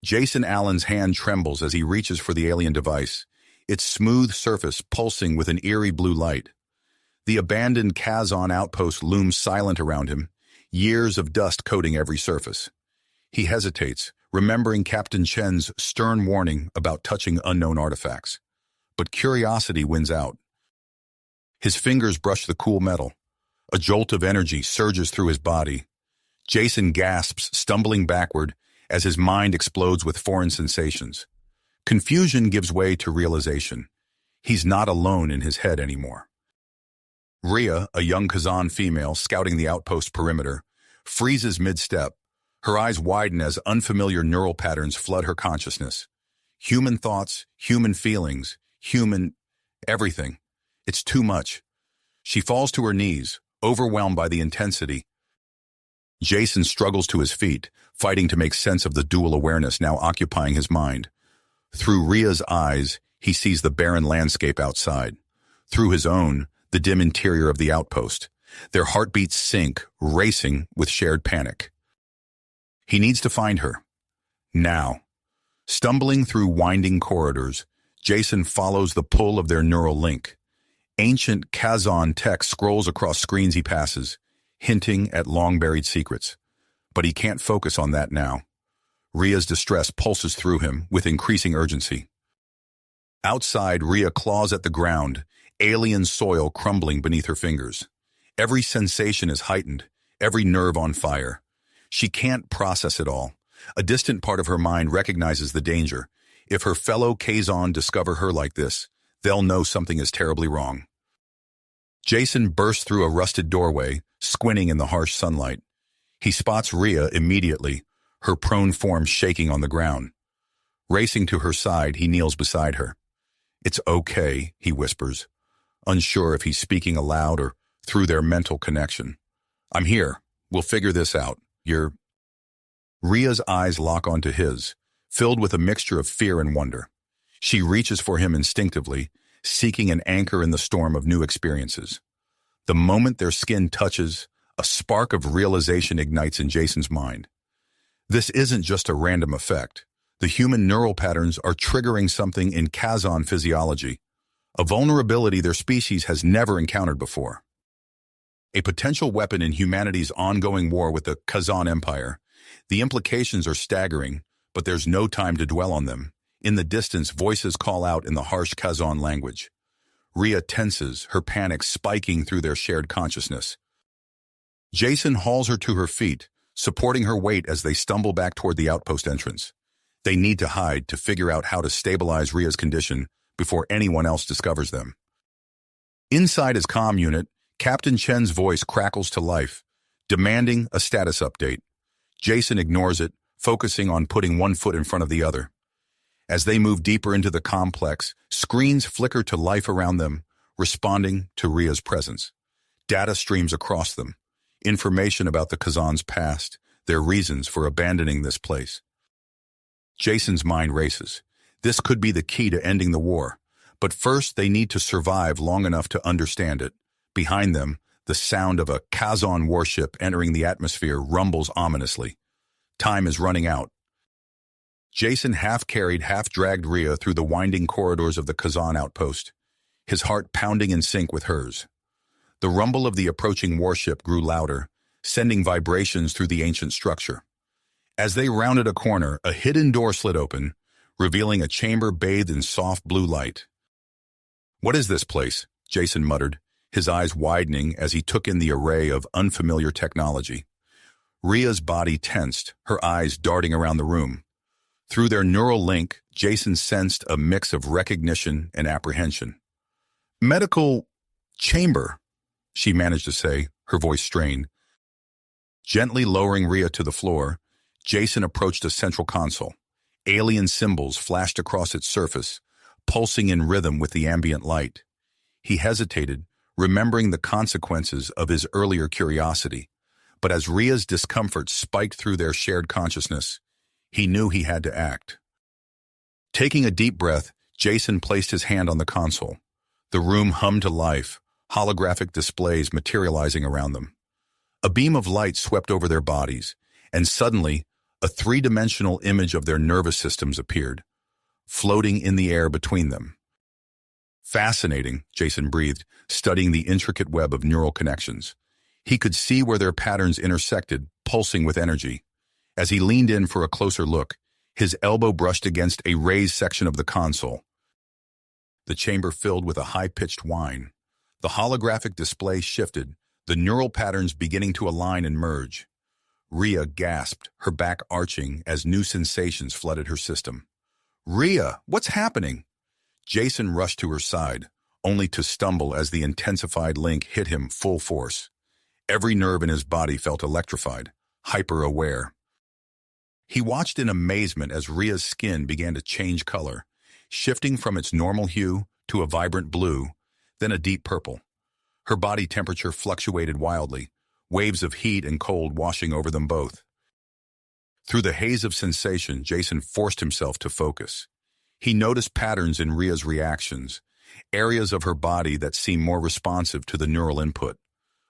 Jason Allen's hand trembles as he reaches for the alien device, its smooth surface pulsing with an eerie blue light. The abandoned Kazon outpost looms silent around him, years of dust coating every surface. He hesitates, remembering Captain Chen's stern warning about touching unknown artifacts. But curiosity wins out. His fingers brush the cool metal. A jolt of energy surges through his body. Jason gasps, stumbling backward, as his mind explodes with foreign sensations. Confusion gives way to realization. He's not alone in his head anymore. Rhea, a young Kazan female scouting the outpost perimeter, freezes mid-step. Her eyes widen as unfamiliar neural patterns flood her consciousness. Human thoughts, human feelings, human everything. It's too much. She falls to her knees, overwhelmed by the intensity. Jason struggles to his feet, fighting to make sense of the dual awareness now occupying his mind. Through Rhea's eyes, he sees the barren landscape outside. Through his own, the dim interior of the outpost. Their heartbeats sync, racing with shared panic. He needs to find her. Now. Stumbling through winding corridors, Jason follows the pull of their neural link. Ancient Kazan text scrolls across screens he passes, hinting at long-buried secrets. But he can't focus on that now. Rhea's distress pulses through him with increasing urgency. Outside, Rhea claws at the ground, alien soil crumbling beneath her fingers. Every sensation is heightened, every nerve on fire. She can't process it all. A distant part of her mind recognizes the danger. If her fellow Kazon discover her like this, they'll know something is terribly wrong. Jason bursts through a rusted doorway, squinting in the harsh sunlight. He spots Rhea immediately, her prone form shaking on the ground. Racing to her side, he kneels beside her. "It's okay," he whispers, unsure if he's speaking aloud or through their mental connection. "I'm here. We'll figure this out. You're..." Rhea's eyes lock onto his, filled with a mixture of fear and wonder. She reaches for him instinctively, seeking an anchor in the storm of new experiences. The moment their skin touches, a spark of realization ignites in Jason's mind. This isn't just a random effect. The human neural patterns are triggering something in Kazan physiology, a vulnerability their species has never encountered before. A potential weapon in humanity's ongoing war with the Kazan Empire. The implications are staggering, but there's no time to dwell on them. In the distance, voices call out in the harsh Kazan language. Rhea tenses, her panic spiking through their shared consciousness. Jason hauls her to her feet, supporting her weight as they stumble back toward the outpost entrance. They need to hide to figure out how to stabilize Rhea's condition before anyone else discovers them. Inside his comm unit, Captain Chen's voice crackles to life, demanding a status update. Jason ignores it, focusing on putting one foot in front of the other. As they move deeper into the complex, screens flicker to life around them, responding to Rhea's presence. Data streams across them, information about the Kazan's past, their reasons for abandoning this place. Jason's mind races. This could be the key to ending the war, but first they need to survive long enough to understand it. Behind them, the sound of a Kazan warship entering the atmosphere rumbles ominously. Time is running out. Jason half-carried, half-dragged Rhea through the winding corridors of the Kazan outpost, his heart pounding in sync with hers. The rumble of the approaching warship grew louder, sending vibrations through the ancient structure. As they rounded a corner, a hidden door slid open, revealing a chamber bathed in soft blue light. "What is this place?" Jason muttered, his eyes widening as he took in the array of unfamiliar technology. Rhea's body tensed, her eyes darting around the room. Through their neural link, Jason sensed a mix of recognition and apprehension. "Medical chamber," she managed to say, her voice strained. Gently lowering Rhea to the floor, Jason approached a central console. Alien symbols flashed across its surface, pulsing in rhythm with the ambient light. He hesitated, remembering the consequences of his earlier curiosity. But as Rhea's discomfort spiked through their shared consciousness, he knew he had to act. Taking a deep breath, Jason placed his hand on the console. The room hummed to life, holographic displays materializing around them. A beam of light swept over their bodies, and suddenly, A three-dimensional image of their nervous systems appeared, floating in the air between them. Fascinating, Jason breathed, studying the intricate web of neural connections. He could see where their patterns intersected, pulsing with energy. As he leaned in for a closer look, his elbow brushed against a raised section of the console. The chamber filled with a high-pitched whine. The holographic display shifted, the neural patterns beginning to align and merge. Rhea gasped, her back arching as new sensations flooded her system. "Rhea, what's happening?" Jason rushed to her side, only to stumble as the intensified link hit him full force. Every nerve in his body felt electrified, hyper-aware. He watched in amazement as Rhea's skin began to change color, shifting from its normal hue to a vibrant blue, then a deep purple. Her body temperature fluctuated wildly, waves of heat and cold washing over them both. Through the haze of sensation, Jason forced himself to focus. He noticed patterns in Rhea's reactions, areas of her body that seemed more responsive to the neural input.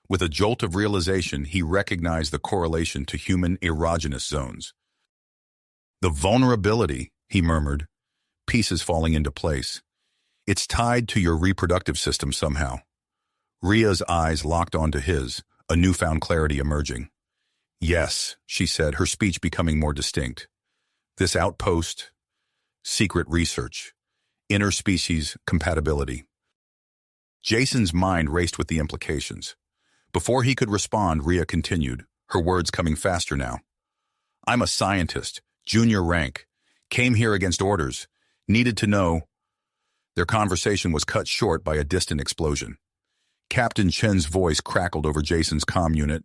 With a jolt of realization, he recognized the correlation to human erogenous zones. "The vulnerability," he murmured, pieces falling into place. "It's tied to your reproductive system somehow." Rhea's eyes locked onto his, a newfound clarity emerging. "Yes," she said, her speech becoming more distinct. "This outpost, secret research, interspecies compatibility." Jason's mind raced with the implications. Before he could respond, Rhea continued, her words coming faster now. "I'm a scientist, junior rank, came here against orders, needed to know." Their conversation was cut short by a distant explosion. Captain Chen's voice crackled over Jason's comm unit.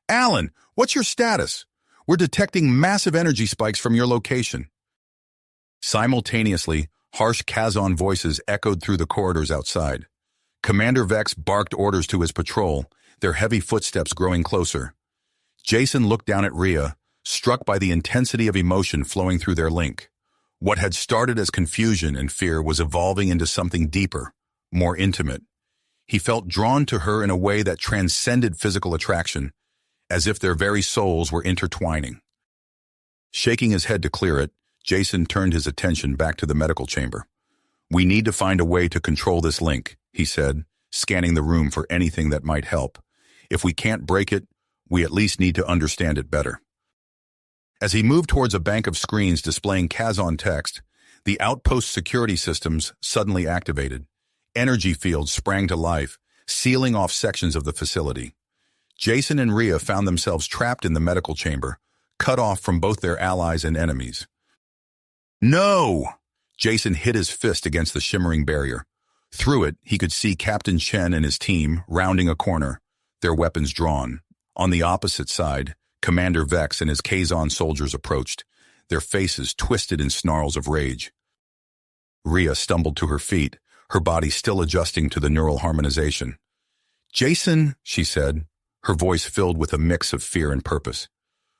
"Alan, what's your status? We're detecting massive energy spikes from your location." Simultaneously, harsh Kazon voices echoed through the corridors outside. Commander Vex barked orders to his patrol, their heavy footsteps growing closer. Jason looked down at Rhea, struck by the intensity of emotion flowing through their link. What had started as confusion and fear was evolving into something deeper, more intimate. He felt drawn to her in a way that transcended physical attraction, as if their very souls were intertwining. Shaking his head to clear it, Jason turned his attention back to the medical chamber. "We need to find a way to control this link," he said, scanning the room for anything that might help. "If we can't break it, we at least need to understand it better." As he moved towards a bank of screens displaying Kazon text, the Outpost security systems suddenly activated. Energy fields sprang to life, sealing off sections of the facility. Jason and Rhea found themselves trapped in the medical chamber, cut off from both their allies and enemies. "No!" Jason hit his fist against the shimmering barrier. Through it, he could see Captain Chen and his team rounding a corner, their weapons drawn. On the opposite side, Commander Vex and his Kazon soldiers approached, their faces twisted in snarls of rage. Rhea stumbled to her feet, her body still adjusting to the neural harmonization. "Jason," she said, her voice filled with a mix of fear and purpose.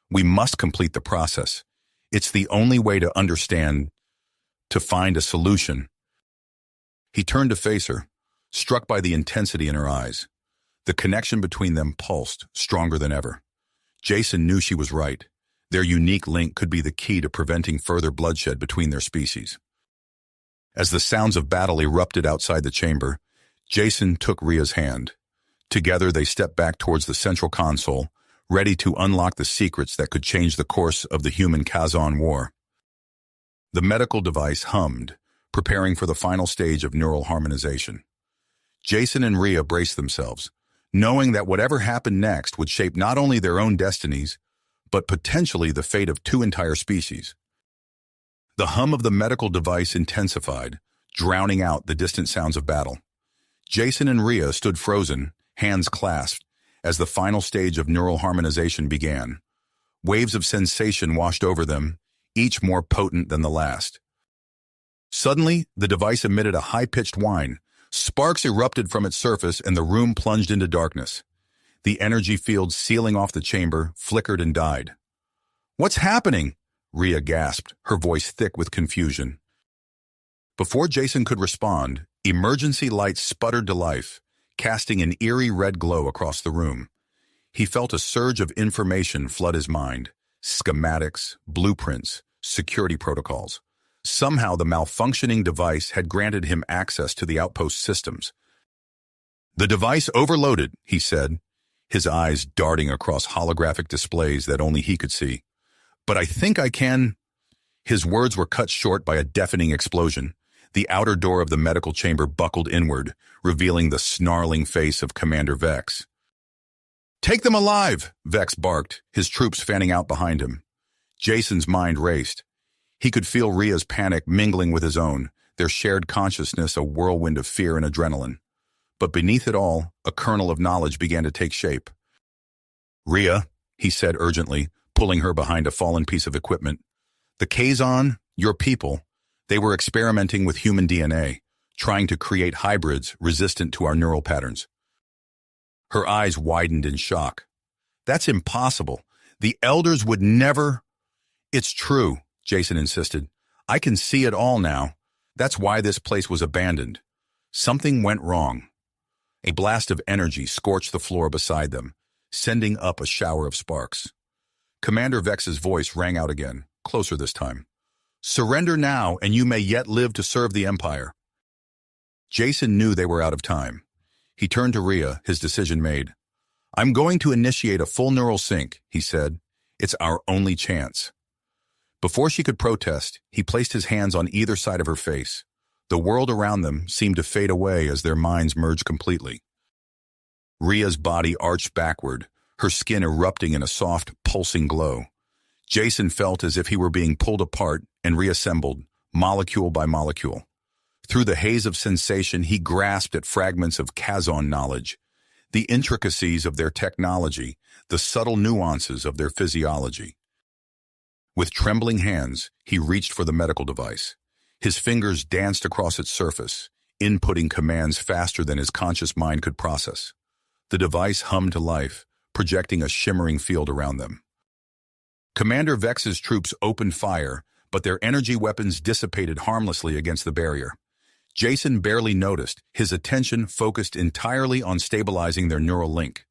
"We must complete the process. It's the only way to understand, to find a solution." He turned to face her, struck by the intensity in her eyes. The connection between them pulsed, stronger than ever. Jason knew she was right. Their unique link could be the key to preventing further bloodshed between their species. As the sounds of battle erupted outside the chamber, Jason took Rhea's hand. Together they stepped back towards the central console, ready to unlock the secrets that could change the course of the human-Kazon war. The medical device hummed, preparing for the final stage of neural harmonization. Jason and Rhea braced themselves, knowing that whatever happened next would shape not only their own destinies, but potentially the fate of two entire species. The hum of the medical device intensified, drowning out the distant sounds of battle. Jason and Rhea stood frozen, hands clasped, as the final stage of neural harmonization began. Waves of sensation washed over them, each more potent than the last. Suddenly, the device emitted a high-pitched whine. Sparks erupted from its surface and the room plunged into darkness. The energy field sealing off the chamber flickered and died. "What's happening?" Rhea gasped, her voice thick with confusion. Before Jason could respond, emergency lights sputtered to life, casting an eerie red glow across the room. He felt a surge of information flood his mind, schematics, blueprints, security protocols. Somehow the malfunctioning device had granted him access to the Outpost systems. "The device overloaded," he said, his eyes darting across holographic displays that only he could see. "But I think I can—" His words were cut short by a deafening explosion. The outer door of the medical chamber buckled inward, revealing the snarling face of Commander Vex. "Take them alive!" Vex barked, his troops fanning out behind him. Jason's mind raced. He could feel Rhea's panic mingling with his own, their shared consciousness a whirlwind of fear and adrenaline. But beneath it all, a kernel of knowledge began to take shape. "Rhea," he said urgently, pulling her behind a fallen piece of equipment. "The Kazon, your people, they were experimenting with human DNA, trying to create hybrids resistant to our neural patterns." Her eyes widened in shock. "That's impossible. The elders would never—" "It's true," Jason insisted. "I can see it all now. That's why this place was abandoned. Something went wrong." A blast of energy scorched the floor beside them, sending up a shower of sparks. Commander Vex's voice rang out again, closer this time. "Surrender now, and you may yet live to serve the Empire." Jason knew they were out of time. He turned to Rhea, his decision made. "I'm going to initiate a full neural sync," he said. "It's our only chance." Before she could protest, he placed his hands on either side of her face. The world around them seemed to fade away as their minds merged completely. Rhea's body arched backward, her skin erupting in a soft, pulsing glow. Jason felt as if he were being pulled apart and reassembled, molecule by molecule. Through the haze of sensation, he grasped at fragments of Kazon knowledge, the intricacies of their technology, the subtle nuances of their physiology. With trembling hands, he reached for the medical device. His fingers danced across its surface, inputting commands faster than his conscious mind could process. The device hummed to life, projecting a shimmering field around them. Commander Vex's troops opened fire, but their energy weapons dissipated harmlessly against the barrier. Jason barely noticed, his attention focused entirely on stabilizing their neural link.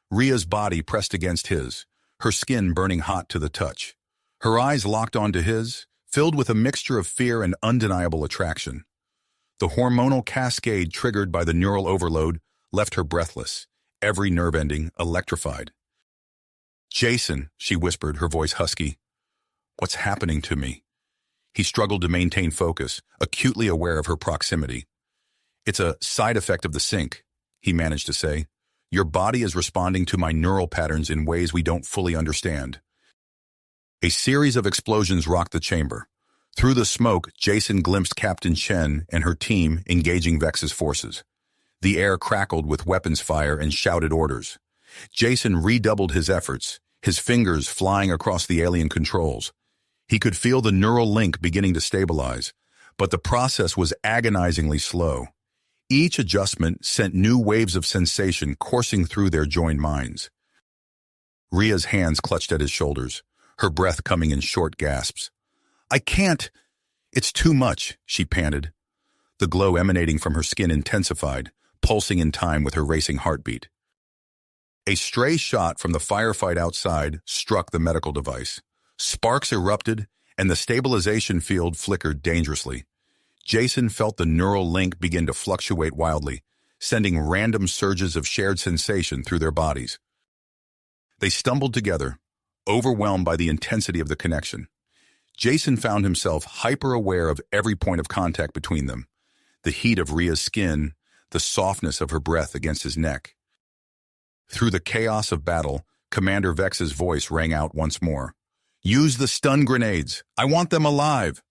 Rhea's body pressed against his, her skin burning hot to the touch. Her eyes locked onto his, filled with a mixture of fear and undeniable attraction. The hormonal cascade triggered by the neural overload left her breathless, every nerve ending electrified. "Jason," she whispered, her voice husky. "What's happening to me?" He struggled to maintain focus, acutely aware of her proximity. "It's a side effect of the sync," he managed to say. "Your body is responding to my neural patterns in ways we don't fully understand." A series of explosions rocked the chamber. Through the smoke, Jason glimpsed Captain Chen and her team engaging Vex's forces. The air crackled with weapons fire and shouted orders. Jason redoubled his efforts, his fingers flying across the alien controls. He could feel the neural link beginning to stabilize, but the process was agonizingly slow. Each adjustment sent new waves of sensation coursing through their joined minds. Rhea's hands clutched at his shoulders, her breath coming in short gasps. "I can't! It's too much," she panted. The glow emanating from her skin intensified, pulsing in time with her racing heartbeat. A stray shot from the firefight outside struck the medical device. Sparks erupted, and the stabilization field flickered dangerously. Jason felt the neural link begin to fluctuate wildly, sending random surges of shared sensation through their bodies. They stumbled together, overwhelmed by the intensity of the connection. Jason found himself hyper-aware of every point of contact between them, the heat of Rhea's skin, the softness of her breath against his neck. Through the chaos of battle, Commander Vex's voice rang out once more. "Use the stun grenades! I want them alive!"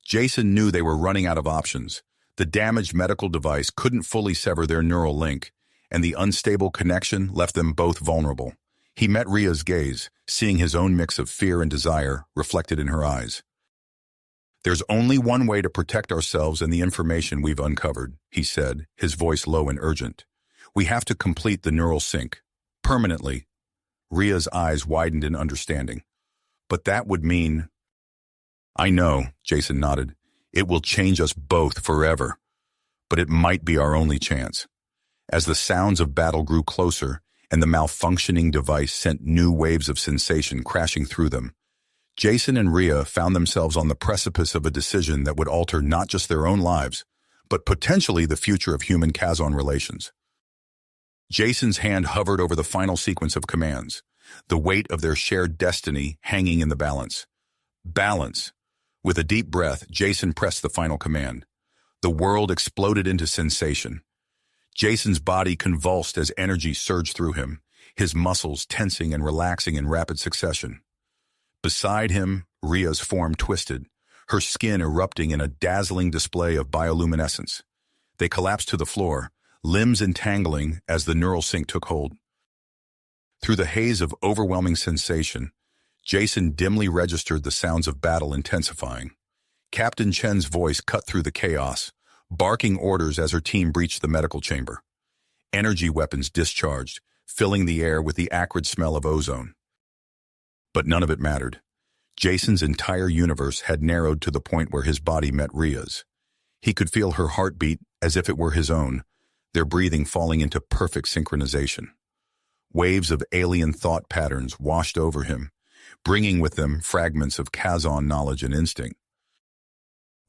Jason knew they were running out of options. The damaged medical device couldn't fully sever their neural link, and the unstable connection left them both vulnerable. He met Rhea's gaze, seeing his own mix of fear and desire reflected in her eyes. "There's only one way to protect ourselves and the information we've uncovered," he said, his voice low and urgent. "We have to complete the neural sync. Permanently." Rhea's eyes widened in understanding. "But that would mean—" "I know," Jason nodded. "It will change us both forever. But it might be our only chance." As the sounds of battle grew closer, and the malfunctioning device sent new waves of sensation crashing through them. Jason and Rhea found themselves on the precipice of a decision that would alter not just their own lives, but potentially the future of human-Kazon relations. Jason's hand hovered over the final sequence of commands, the weight of their shared destiny hanging in the balance. Balance. With a deep breath, Jason pressed the final command. The world exploded into sensation. Jason's body convulsed as energy surged through him, his muscles tensing and relaxing in rapid succession. Beside him, Rhea's form twisted, her skin erupting in a dazzling display of bioluminescence. They collapsed to the floor, limbs entangling as the neural sync took hold. Through the haze of overwhelming sensation, Jason dimly registered the sounds of battle intensifying. Captain Chen's voice cut through the chaos, barking orders as her team breached the medical chamber. Energy weapons discharged, filling the air with the acrid smell of ozone. But none of it mattered. Jason's entire universe had narrowed to the point where his body met Rhea's. He could feel her heartbeat as if it were his own, their breathing falling into perfect synchronization. Waves of alien thought patterns washed over him, bringing with them fragments of Kazon knowledge and instinct.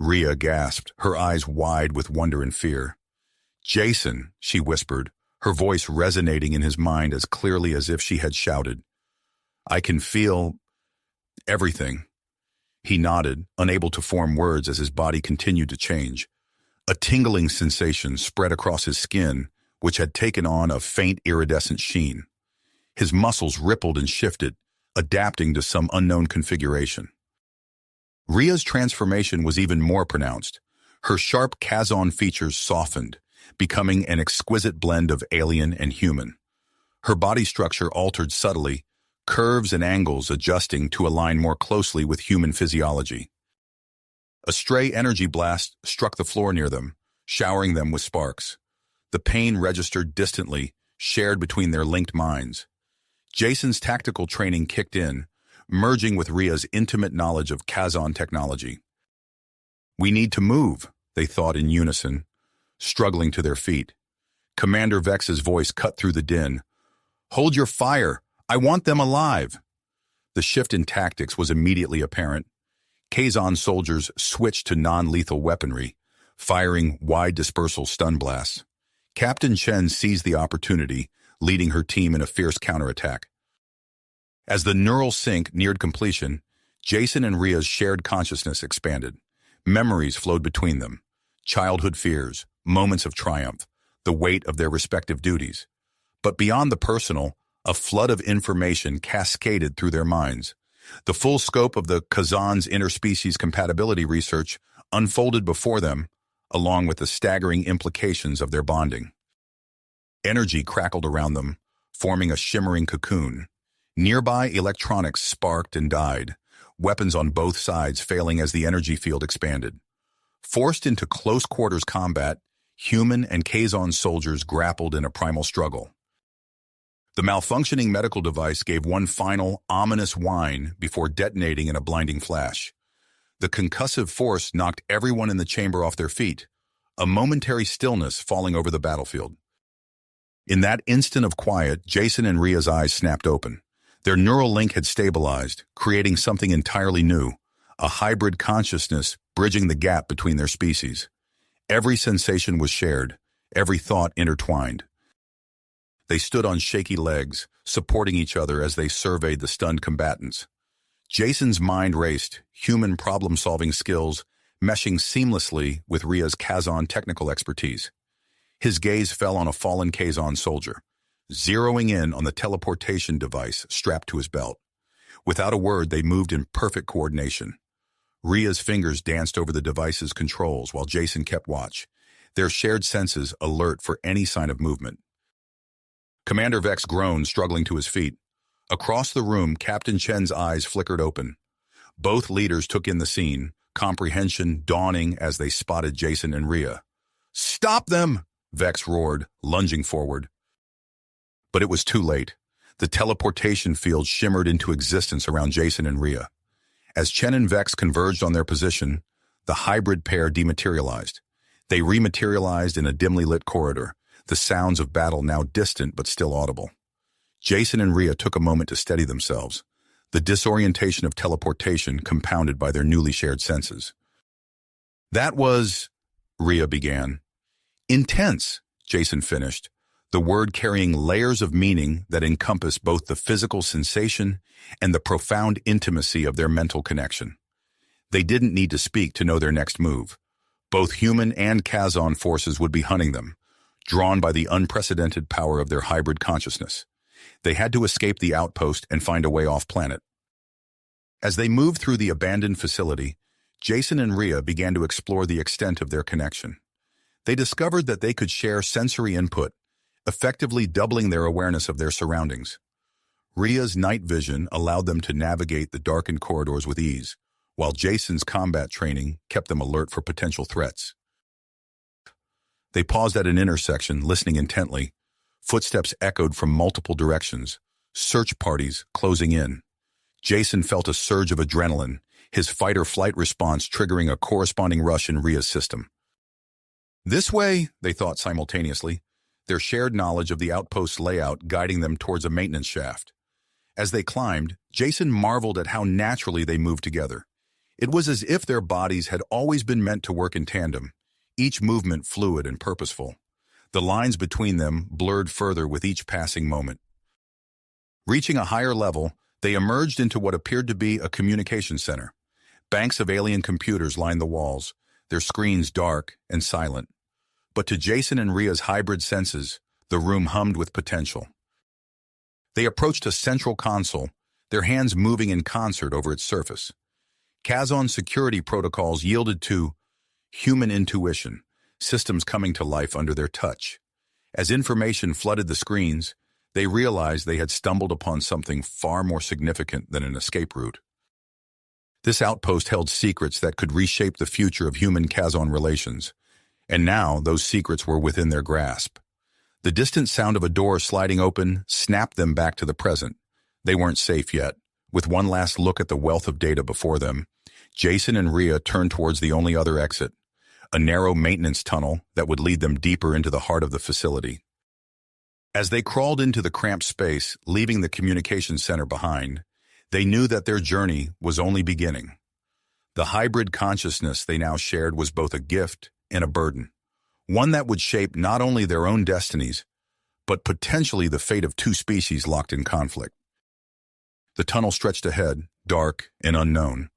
Rhea gasped, her eyes wide with wonder and fear. "Jason," she whispered, her voice resonating in his mind as clearly as if she had shouted. "I can feel everything." He nodded, unable to form words as his body continued to change. A tingling sensation spread across his skin, which had taken on a faint iridescent sheen. His muscles rippled and shifted, adapting to some unknown configuration. Rhea's transformation was even more pronounced. Her sharp Kazon features softened, becoming an exquisite blend of alien and human. Her body structure altered subtly, curves and angles adjusting to align more closely with human physiology. A stray energy blast struck the floor near them, showering them with sparks. The pain registered distantly, shared between their linked minds. Jason's tactical training kicked in, merging with Rhea's intimate knowledge of Kazon technology. "We need to move," they thought in unison, struggling to their feet. Commander Vex's voice cut through the din. "Hold your fire! I want them alive!" The shift in tactics was immediately apparent. Kazon soldiers switched to non-lethal weaponry, firing wide dispersal stun blasts. Captain Chen seized the opportunity, leading her team in a fierce counterattack. As the neural sync neared completion, Jason and Rhea's shared consciousness expanded. Memories flowed between them. Childhood fears, moments of triumph, the weight of their respective duties. But beyond the personal, a flood of information cascaded through their minds. The full scope of the Kazon's interspecies compatibility research unfolded before them, along with the staggering implications of their bonding. Energy crackled around them, forming a shimmering cocoon. Nearby electronics sparked and died, weapons on both sides failing as the energy field expanded. Forced into close-quarters combat, human and Kazon soldiers grappled in a primal struggle. The malfunctioning medical device gave one final, ominous whine before detonating in a blinding flash. The concussive force knocked everyone in the chamber off their feet, a momentary stillness falling over the battlefield. In that instant of quiet, Jason and Rhea's eyes snapped open. Their neural link had stabilized, creating something entirely new, a hybrid consciousness bridging the gap between their species. Every sensation was shared, every thought intertwined. They stood on shaky legs, supporting each other as they surveyed the stunned combatants. Jason's mind raced, human problem-solving skills meshing seamlessly with Rhea's Kazon technical expertise. His gaze fell on a fallen Kazon soldier, zeroing in on the teleportation device strapped to his belt. Without a word, they moved in perfect coordination. Rhea's fingers danced over the device's controls while Jason kept watch, their shared senses alert for any sign of movement. Commander Vex groaned, struggling to his feet. Across the room, Captain Chen's eyes flickered open. Both leaders took in the scene, comprehension dawning as they spotted Jason and Rhea. "Stop them!" Vex roared, lunging forward. But it was too late. The teleportation field shimmered into existence around Jason and Rhea. As Chen and Vex converged on their position, the hybrid pair dematerialized. They rematerialized in a dimly lit corridor, the sounds of battle now distant but still audible. Jason and Rhea took a moment to steady themselves, the disorientation of teleportation compounded by their newly shared senses. "That was," Rhea began. "Intense," Jason finished, the word carrying layers of meaning that encompass both the physical sensation and the profound intimacy of their mental connection. They didn't need to speak to know their next move. Both human and Kazon forces would be hunting them, drawn by the unprecedented power of their hybrid consciousness. They had to escape the outpost and find a way off-planet. As they moved through the abandoned facility, Jason and Rhea began to explore the extent of their connection. They discovered that they could share sensory input, effectively doubling their awareness of their surroundings. Rhea's night vision allowed them to navigate the darkened corridors with ease, while Jason's combat training kept them alert for potential threats. They paused at an intersection, listening intently. Footsteps echoed from multiple directions, search parties closing in. Jason felt a surge of adrenaline, his fight-or-flight response triggering a corresponding rush in Rhea's system. "This way," they thought simultaneously, their shared knowledge of the outpost's layout guiding them towards a maintenance shaft. As they climbed, Jason marveled at how naturally they moved together. It was as if their bodies had always been meant to work in tandem, each movement fluid and purposeful. The lines between them blurred further with each passing moment. Reaching a higher level, they emerged into what appeared to be a communication center. Banks of alien computers lined the walls, their screens dark and silent. But to Jason and Rhea's hybrid senses, the room hummed with potential. They approached a central console, their hands moving in concert over its surface. Kazon's security protocols yielded to human intuition, systems coming to life under their touch. As information flooded the screens, they realized they had stumbled upon something far more significant than an escape route. This outpost held secrets that could reshape the future of human-Kazon relations, and now those secrets were within their grasp. The distant sound of a door sliding open snapped them back to the present. They weren't safe yet. With one last look at the wealth of data before them, Jason and Rhea turned towards the only other exit, a narrow maintenance tunnel that would lead them deeper into the heart of the facility. As they crawled into the cramped space, leaving the communication center behind, they knew that their journey was only beginning. The hybrid consciousness they now shared was both a gift and a burden, one that would shape not only their own destinies, but potentially the fate of two species locked in conflict. The tunnel stretched ahead, dark and unknown,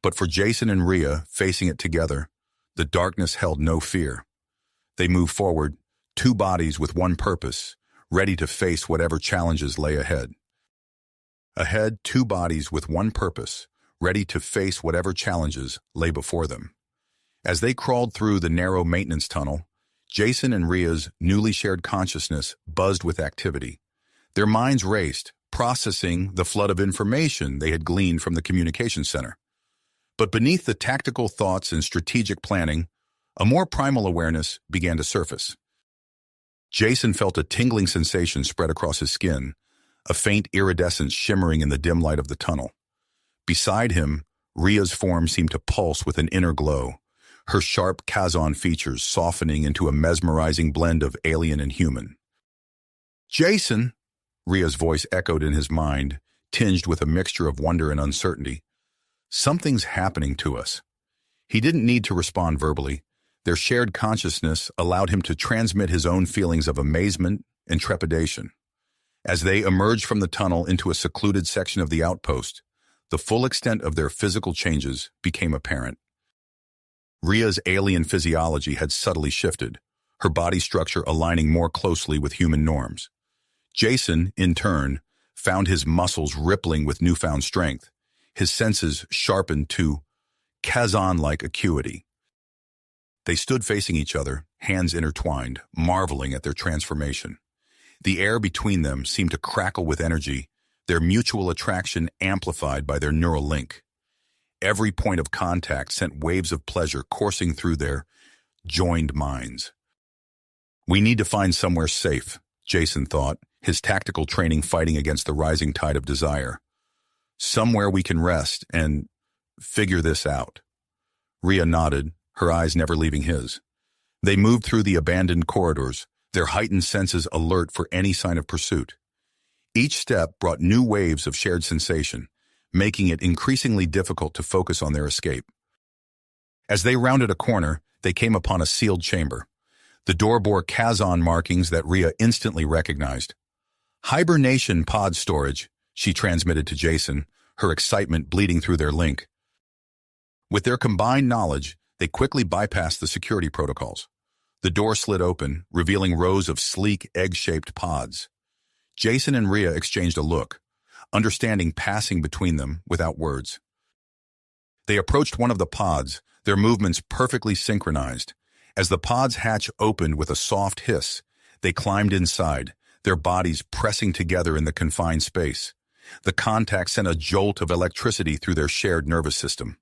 but for Jason and Rhea, facing it together, the darkness held no fear. They moved forward, two bodies with one purpose, ready to face whatever challenges lay ahead. Ahead, two bodies with one purpose, ready to face whatever challenges lay before them. As they crawled through the narrow maintenance tunnel, Jason and Rhea's newly shared consciousness buzzed with activity. Their minds raced, processing the flood of information they had gleaned from the communication center. But beneath the tactical thoughts and strategic planning, a more primal awareness began to surface. Jason felt a tingling sensation spread across his skin, a faint iridescence shimmering in the dim light of the tunnel. Beside him, Rhea's form seemed to pulse with an inner glow, her sharp Kazon features softening into a mesmerizing blend of alien and human. "Jason," Rhea's voice echoed in his mind, tinged with a mixture of wonder and uncertainty. "Something's happening to us." He didn't need to respond verbally. Their shared consciousness allowed him to transmit his own feelings of amazement and trepidation. As they emerged from the tunnel into a secluded section of the outpost, the full extent of their physical changes became apparent. Rhea's alien physiology had subtly shifted, her body structure aligning more closely with human norms. Jason, in turn, found his muscles rippling with newfound strength, his senses sharpened to Kazon-like acuity. They stood facing each other, hands intertwined, marveling at their transformation. The air between them seemed to crackle with energy, their mutual attraction amplified by their neural link. Every point of contact sent waves of pleasure coursing through their joined minds. "We need to find somewhere safe," Jason thought, his tactical training fighting against the rising tide of desire. "Somewhere we can rest and figure this out." Rhea nodded, her eyes never leaving his. They moved through the abandoned corridors, their heightened senses alert for any sign of pursuit. Each step brought new waves of shared sensation, making it increasingly difficult to focus on their escape. As they rounded a corner, they came upon a sealed chamber. The door bore Kazon markings that Rhea instantly recognized. "Hibernation pod storage," she transmitted to Jason, her excitement bleeding through their link. With their combined knowledge, they quickly bypassed the security protocols. The door slid open, revealing rows of sleek, egg-shaped pods. Jason and Rhea exchanged a look, understanding passing between them without words. They approached one of the pods, their movements perfectly synchronized. As the pod's hatch opened with a soft hiss, they climbed inside, their bodies pressing together in the confined space. The contact sent a jolt of electricity through their shared nervous system.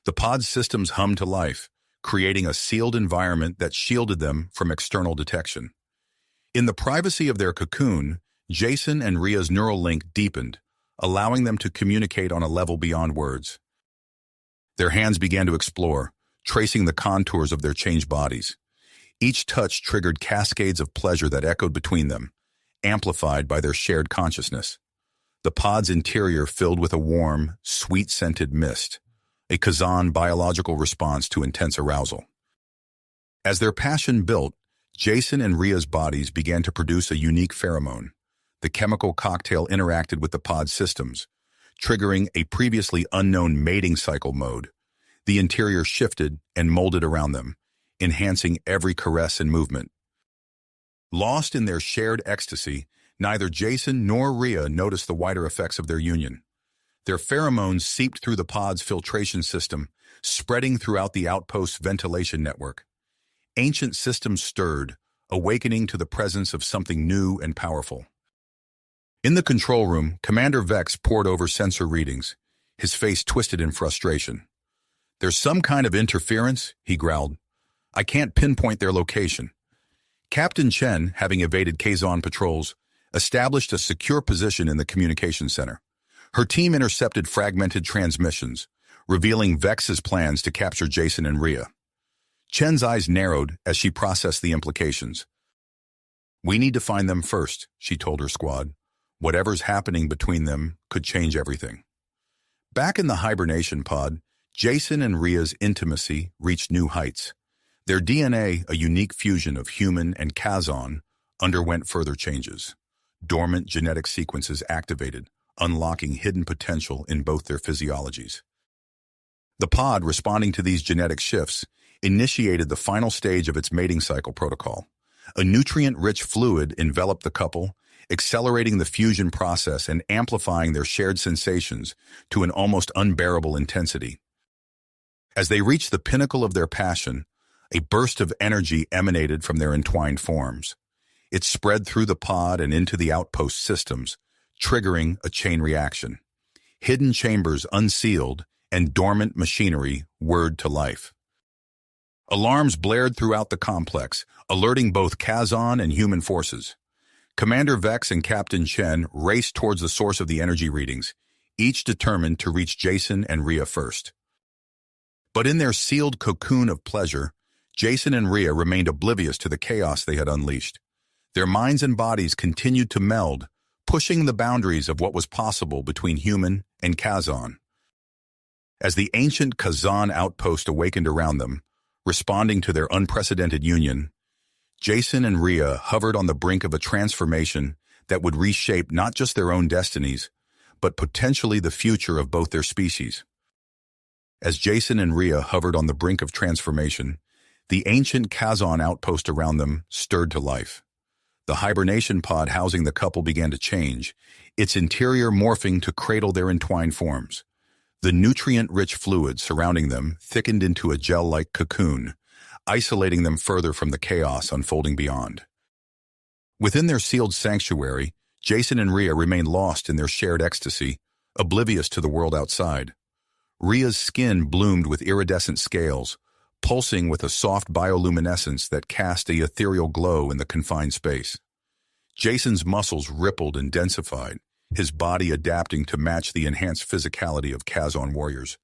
The pod's systems hummed to life, creating a sealed environment that shielded them from external detection. In the privacy of their cocoon, Jason and Rhea's neural link deepened, allowing them to communicate on a level beyond words. Their hands began to explore, tracing the contours of their changed bodies. Each touch triggered cascades of pleasure that echoed between them, amplified by their shared consciousness. The pod's interior filled with a warm, sweet-scented mist, a Kazan biological response to intense arousal. As their passion built, Jason and Rhea's bodies began to produce a unique pheromone. The chemical cocktail interacted with the pod's systems, triggering a previously unknown mating cycle mode. The interior shifted and molded around them, enhancing every caress and movement. Lost in their shared ecstasy, neither Jason nor Rhea noticed the wider effects of their union. Their pheromones seeped through the pod's filtration system, spreading throughout the Outpost's ventilation network. Ancient systems stirred, awakening to the presence of something new and powerful. In the control room, Commander Vex pored over sensor readings, his face twisted in frustration. "There's some kind of interference," he growled. "I can't pinpoint their location." Captain Chen, having evaded Kazon patrols, established a secure position in the communication center. Her team intercepted fragmented transmissions, revealing Vex's plans to capture Jason and Rhea. Chen's eyes narrowed as she processed the implications. "We need to find them first," she told her squad. "Whatever's happening between them could change everything." Back in the hibernation pod, Jason and Rhea's intimacy reached new heights. Their DNA, a unique fusion of human and Kazon, underwent further changes. Dormant genetic sequences activated, unlocking hidden potential in both their physiologies. The pod, responding to these genetic shifts, initiated the final stage of its mating cycle protocol. A nutrient-rich fluid enveloped the couple, accelerating the fusion process and amplifying their shared sensations to an almost unbearable intensity. As they reached the pinnacle of their passion, a burst of energy emanated from their entwined forms. It spread through the pod and into the Outpost systems, triggering a chain reaction. Hidden chambers unsealed and dormant machinery whirred to life. Alarms blared throughout the complex, alerting both Kazon and human forces. Commander Vex and Captain Chen raced towards the source of the energy readings, each determined to reach Jason and Rhea first. But in their sealed cocoon of pleasure, Jason and Rhea remained oblivious to the chaos they had unleashed. Their minds and bodies continued to meld, pushing the boundaries of what was possible between human and Kazon. As the ancient Kazan outpost awakened around them, responding to their unprecedented union, Jason and Rhea hovered on the brink of a transformation that would reshape not just their own destinies, but potentially the future of both their species. As Jason and Rhea hovered on the brink of transformation, the ancient Kazan outpost around them stirred to life. The hibernation pod housing the couple began to change, its interior morphing to cradle their entwined forms. The nutrient-rich fluid surrounding them thickened into a gel-like cocoon, isolating them further from the chaos unfolding beyond. Within their sealed sanctuary, Jason and Rhea remained lost in their shared ecstasy, oblivious to the world outside. Rhea's skin bloomed with iridescent scales, pulsing with a soft bioluminescence that cast a ethereal glow in the confined space. Jason's muscles rippled and densified, his body adapting to match the enhanced physicality of Kazon warriors.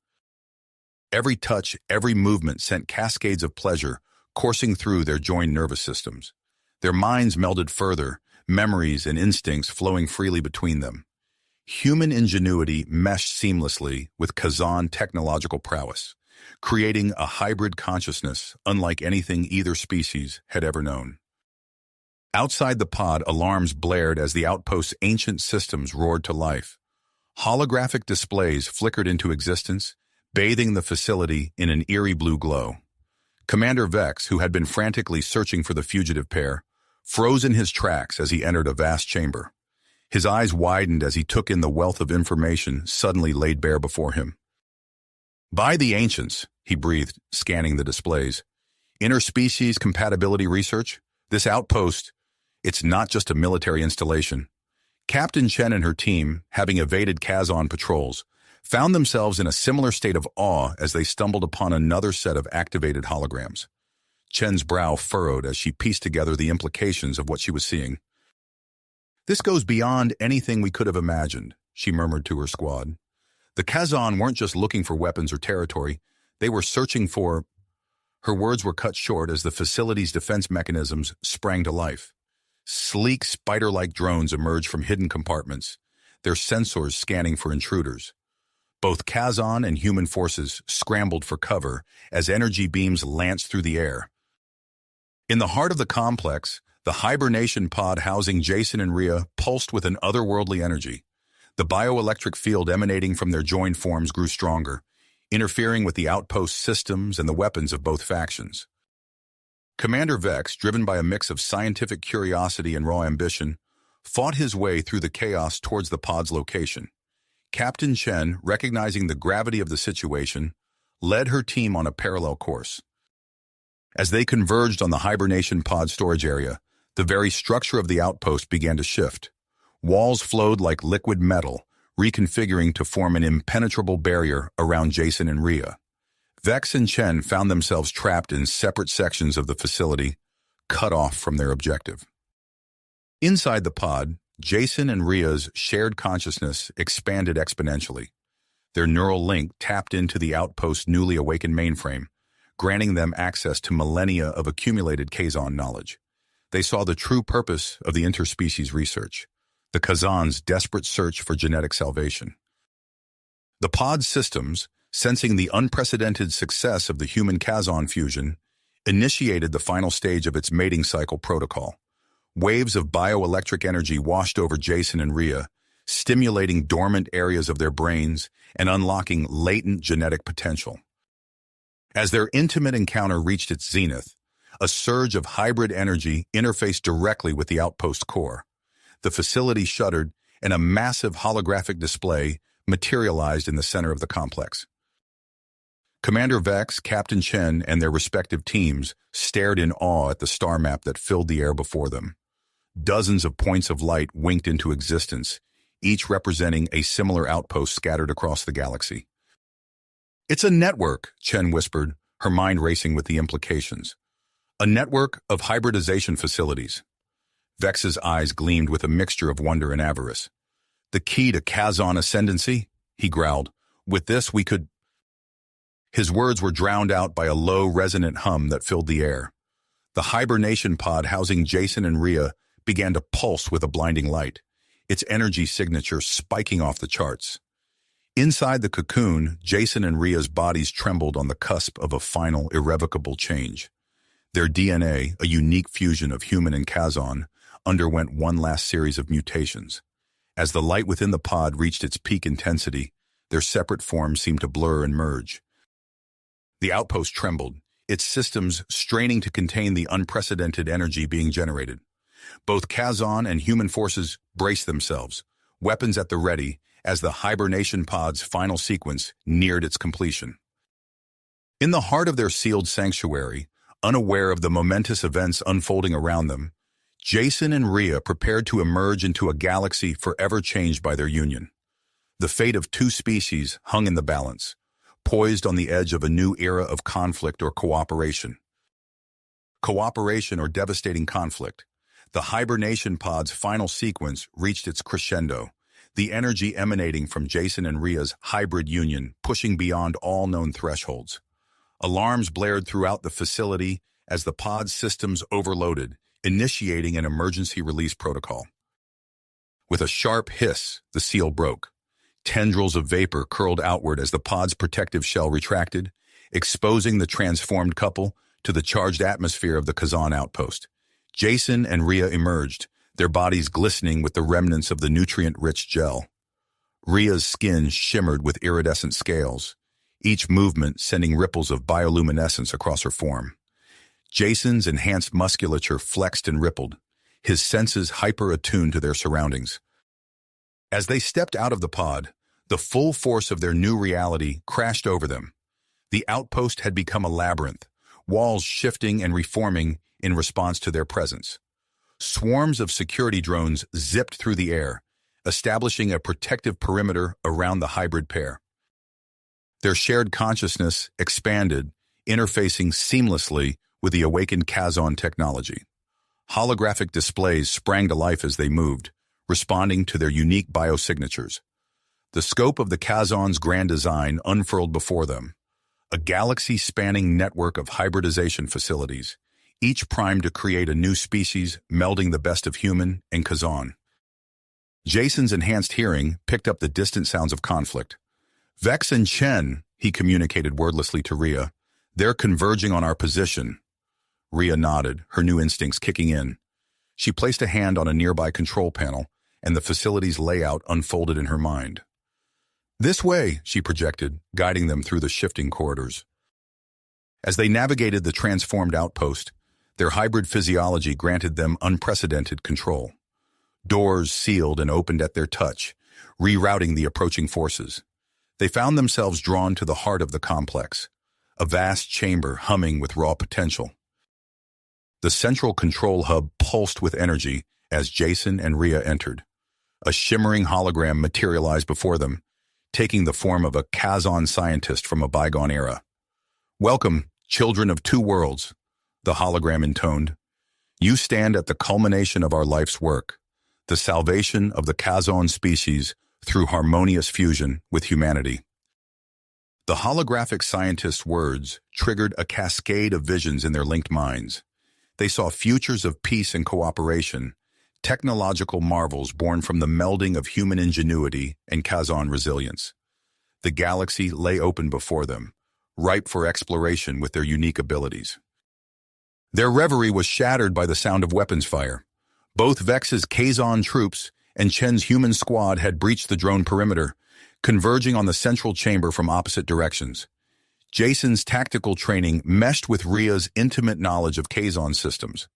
Every touch, every movement sent cascades of pleasure coursing through their joined nervous systems. Their minds melded further, memories and instincts flowing freely between them. Human ingenuity meshed seamlessly with Kazan technological prowess, creating a hybrid consciousness unlike anything either species had ever known. Outside the pod, alarms blared as the outpost's ancient systems roared to life. Holographic displays flickered into existence, bathing the facility in an eerie blue glow. Commander Vex, who had been frantically searching for the fugitive pair, froze in his tracks as he entered a vast chamber. His eyes widened as he took in the wealth of information suddenly laid bare before him. "By the ancients," he breathed, scanning the displays. "Interspecies compatibility research? This outpost, it's not just a military installation." Captain Chen and her team, having evaded Kazan patrols, found themselves in a similar state of awe as they stumbled upon another set of activated holograms. Chen's brow furrowed as she pieced together the implications of what she was seeing. "This goes beyond anything we could have imagined," she murmured to her squad. "The Kazan weren't just looking for weapons or territory, they were searching for—" Her words were cut short as the facility's defense mechanisms sprang to life. Sleek, spider-like drones emerged from hidden compartments, their sensors scanning for intruders. Both Kazan and human forces scrambled for cover as energy beams lanced through the air. In the heart of the complex, the hibernation pod housing Jason and Rhea pulsed with an otherworldly energy. The bioelectric field emanating from their joined forms grew stronger, interfering with the outpost systems and the weapons of both factions. Commander Vex, driven by a mix of scientific curiosity and raw ambition, fought his way through the chaos towards the pod's location. Captain Chen, recognizing the gravity of the situation, led her team on a parallel course. As they converged on the hibernation pod storage area, the very structure of the outpost began to shift. Walls flowed like liquid metal, reconfiguring to form an impenetrable barrier around Jason and Rhea. Vex and Chen found themselves trapped in separate sections of the facility, cut off from their objective. Inside the pod, Jason and Rhea's shared consciousness expanded exponentially. Their neural link tapped into the outpost's newly awakened mainframe, granting them access to millennia of accumulated Kazan knowledge. They saw the true purpose of the interspecies research, the Kazan's desperate search for genetic salvation. The pod's systems, sensing the unprecedented success of the human-Kazan fusion, initiated the final stage of its mating cycle protocol. Waves of bioelectric energy washed over Jason and Rhea, stimulating dormant areas of their brains and unlocking latent genetic potential. As their intimate encounter reached its zenith, a surge of hybrid energy interfaced directly with the outpost core. The facility shuddered, and a massive holographic display materialized in the center of the complex. Commander Vex, Captain Chen, and their respective teams stared in awe at the star map that filled the air before them. Dozens of points of light winked into existence, each representing a similar outpost scattered across the galaxy. "It's a network," Chen whispered, her mind racing with the implications. "A network of hybridization facilities." Vex's eyes gleamed with a mixture of wonder and avarice. "The key to Kazan ascendancy?" he growled. "With this, we could—" His words were drowned out by a low, resonant hum that filled the air. The hibernation pod housing Jason and Rhea began to pulse with a blinding light, its energy signature spiking off the charts. Inside the cocoon, Jason and Rhea's bodies trembled on the cusp of a final, irrevocable change. Their DNA, a unique fusion of human and Kazan, underwent one last series of mutations. As the light within the pod reached its peak intensity, their separate forms seemed to blur and merge. The outpost trembled, its systems straining to contain the unprecedented energy being generated. Both Kazan and human forces braced themselves, weapons at the ready, as the hibernation pod's final sequence neared its completion. In the heart of their sealed sanctuary, unaware of the momentous events unfolding around them, Jason and Rhea prepared to emerge into a galaxy forever changed by their union. The fate of two species hung in the balance, poised on the edge of a new era of conflict or cooperation. Cooperation or devastating conflict. The hibernation pod's final sequence reached its crescendo, the energy emanating from Jason and Rhea's hybrid union pushing beyond all known thresholds. Alarms blared throughout the facility as the pod's systems overloaded, initiating an emergency release protocol. With a sharp hiss, the seal broke. Tendrils of vapor curled outward as the pod's protective shell retracted, exposing the transformed couple to the charged atmosphere of the Kazan outpost. Jason and Rhea emerged, their bodies glistening with the remnants of the nutrient-rich gel. Rhea's skin shimmered with iridescent scales, each movement sending ripples of bioluminescence across her form. Jason's enhanced musculature flexed and rippled, his senses hyper-attuned to their surroundings. As they stepped out of the pod, the full force of their new reality crashed over them. The outpost had become a labyrinth, walls shifting and reforming in response to their presence. Swarms of security drones zipped through the air, establishing a protective perimeter around the hybrid pair. Their shared consciousness expanded, interfacing seamlessly with the awakened Kazan technology. Holographic displays sprang to life as they moved, responding to their unique biosignatures. The scope of the Kazan's grand design unfurled before them, a galaxy-spanning network of hybridization facilities, each primed to create a new species melding the best of human and Kazan. Jason's enhanced hearing picked up the distant sounds of conflict. "Vex and Chen," he communicated wordlessly to Rhea, "they're converging on our position." Rhea nodded, her new instincts kicking in. She placed a hand on a nearby control panel, and the facility's layout unfolded in her mind. "This way," she projected, guiding them through the shifting corridors. As they navigated the transformed outpost, their hybrid physiology granted them unprecedented control. Doors sealed and opened at their touch, rerouting the approaching forces. They found themselves drawn to the heart of the complex, a vast chamber humming with raw potential. The central control hub pulsed with energy as Jason and Rhea entered. A shimmering hologram materialized before them, taking the form of a Kazan scientist from a bygone era. "Welcome, children of two worlds," the hologram intoned. "You stand at the culmination of our life's work, the salvation of the Kazan species through harmonious fusion with humanity." The holographic scientist's words triggered a cascade of visions in their linked minds. They saw futures of peace and cooperation, technological marvels born from the melding of human ingenuity and Kazan resilience. The galaxy lay open before them, ripe for exploration with their unique abilities. Their reverie was shattered by the sound of weapons fire. Both Vex's Kazan troops and Chen's human squad had breached the drone perimeter, converging on the central chamber from opposite directions. Jason's tactical training meshed with Rhea's intimate knowledge of Kazan systems.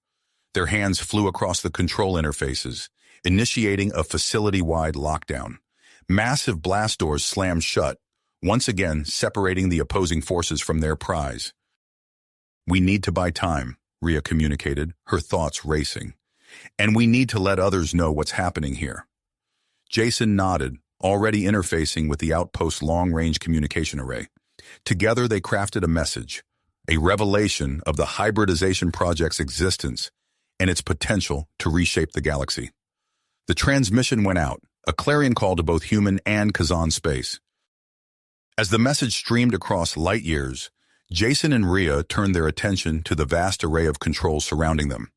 Their hands flew across the control interfaces, initiating a facility-wide lockdown. Massive blast doors slammed shut, once again separating the opposing forces from their prize. "We need to buy time," Rhea communicated, her thoughts racing. "And we need to let others know what's happening here." Jason nodded, already interfacing with the Outpost's long-range communication array. Together they crafted a message, a revelation of the hybridization project's existence and its potential to reshape the galaxy. The transmission went out, a clarion call to both human and Kazan space. As the message streamed across light years, Jason and Rhea turned their attention to the vast array of controls surrounding them.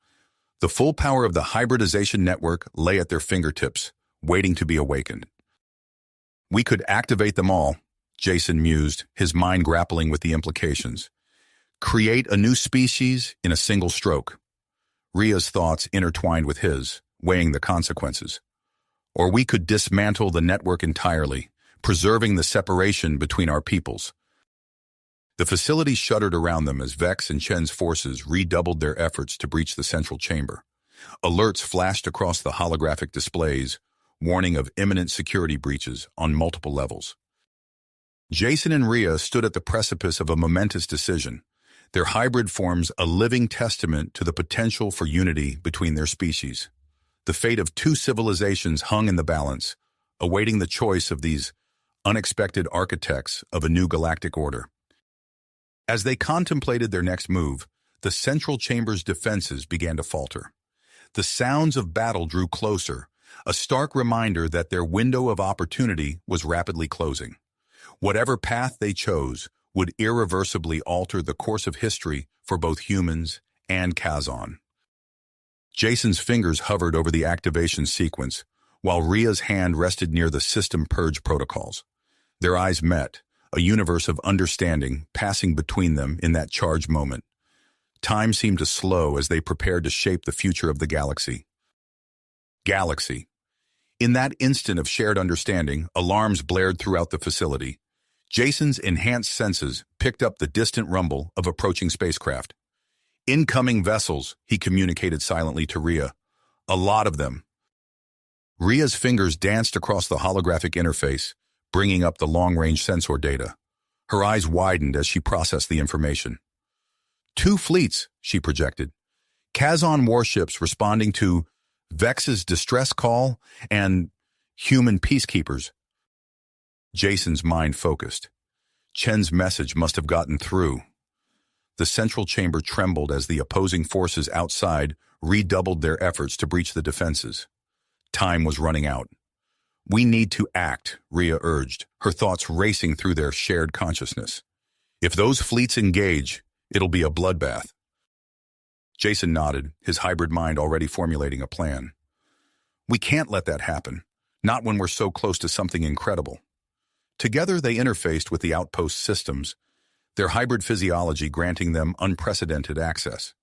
The full power of the hybridization network lay at their fingertips, waiting to be awakened. "We could activate them all," Jason mused, his mind grappling with the implications. "Create a new species in a single stroke." Rhea's thoughts intertwined with his, weighing the consequences. "Or we could dismantle the network entirely, preserving the separation between our peoples." The facility shuddered around them as Vex and Chen's forces redoubled their efforts to breach the central chamber. Alerts flashed across the holographic displays, warning of imminent security breaches on multiple levels. Jason and Rhea stood at the precipice of a momentous decision. Their hybrid forms a living testament to the potential for unity between their species. The fate of two civilizations hung in the balance, awaiting the choice of these unexpected architects of a new galactic order. As they contemplated their next move, the central chamber's defenses began to falter. The sounds of battle drew closer, a stark reminder that their window of opportunity was rapidly closing. Whatever path they chose would irreversibly alter the course of history for both humans and Kazan. Jason's fingers hovered over the activation sequence, while Rhea's hand rested near the system purge protocols. Their eyes met, a universe of understanding passing between them in that charged moment. Time seemed to slow as they prepared to shape the future of the galaxy. Galaxy. In that instant of shared understanding, alarms blared throughout the facility. Jason's enhanced senses picked up the distant rumble of approaching spacecraft. Incoming vessels, he communicated silently to Rhea. A lot of them. Rhea's fingers danced across the holographic interface, bringing up the long-range sensor data. Her eyes widened as she processed the information. 2 fleets, she projected. Kazon warships responding to Vex's distress call and human peacekeepers. Jason's mind focused. Chen's message must have gotten through. The central chamber trembled as the opposing forces outside redoubled their efforts to breach the defenses. Time was running out. We need to act, Rhea urged, her thoughts racing through their shared consciousness. If those fleets engage, it'll be a bloodbath. Jason nodded, his hybrid mind already formulating a plan. We can't let that happen, not when we're so close to something incredible. Together they interfaced with the Outpost systems, their hybrid physiology granting them unprecedented access.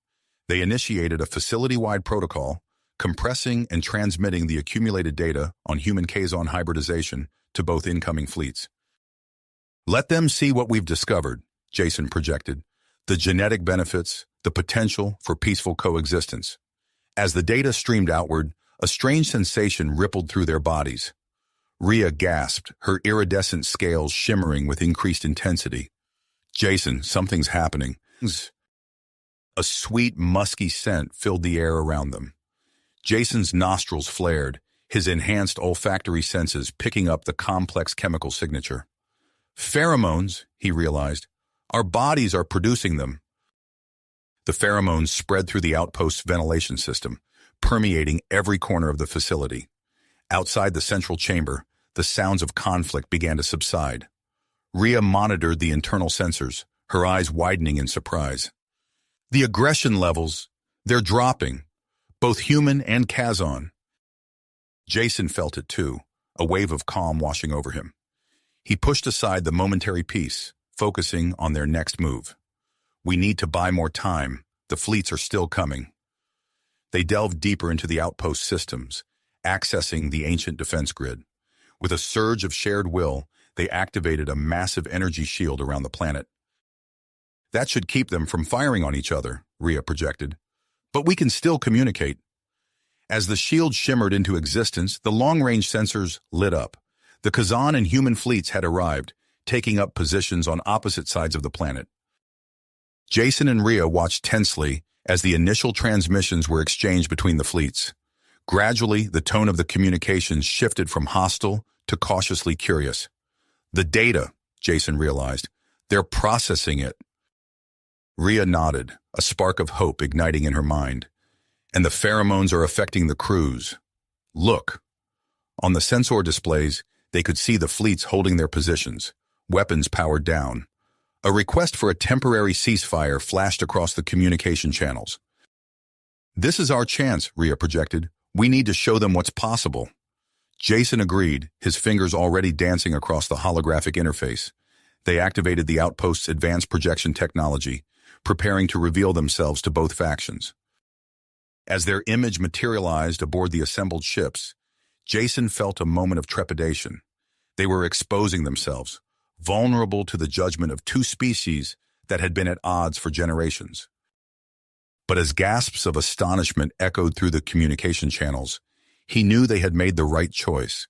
They initiated a facility-wide protocol, compressing and transmitting the accumulated data on human Kazon hybridization to both incoming fleets. Let them see what we've discovered, Jason projected, the genetic benefits, the potential for peaceful coexistence. As the data streamed outward, a strange sensation rippled through their bodies. Rhea gasped, her iridescent scales shimmering with increased intensity. Jason, something's happening. A sweet, musky scent filled the air around them. Jason's nostrils flared, his enhanced olfactory senses picking up the complex chemical signature. Pheromones, he realized. Our bodies are producing them. The pheromones spread through the Outpost's ventilation system, permeating every corner of the facility. Outside the central chamber, the sounds of conflict began to subside. Rhea monitored the internal sensors, her eyes widening in surprise. The aggression levels, they're dropping, both human and Kazon. Jason felt it too, a wave of calm washing over him. He pushed aside the momentary peace, focusing on their next move. We need to buy more time. The fleets are still coming. They delved deeper into the Outpost systems, accessing the ancient defense grid. With a surge of shared will, they activated a massive energy shield around the planet. That should keep them from firing on each other, Rhea projected. But we can still communicate. As the shield shimmered into existence, the long-range sensors lit up. The Kazon and human fleets had arrived, taking up positions on opposite sides of the planet. Jason and Rhea watched tensely as the initial transmissions were exchanged between the fleets. Gradually, the tone of the communications shifted from hostile to cautiously curious. The data, Jason realized, they're processing it. Rhea nodded, a spark of hope igniting in her mind. And the pheromones are affecting the crews. Look. On the sensor displays, they could see the fleets holding their positions, weapons powered down. A request for a temporary ceasefire flashed across the communication channels. This is our chance, Rhea projected. We need to show them what's possible. Jason agreed, his fingers already dancing across the holographic interface. They activated the Outpost's advanced projection technology, preparing to reveal themselves to both factions. As their image materialized aboard the assembled ships, Jason felt a moment of trepidation. They were exposing themselves, vulnerable to the judgment of 2 species that had been at odds for generations. But as gasps of astonishment echoed through the communication channels, he knew they had made the right choice.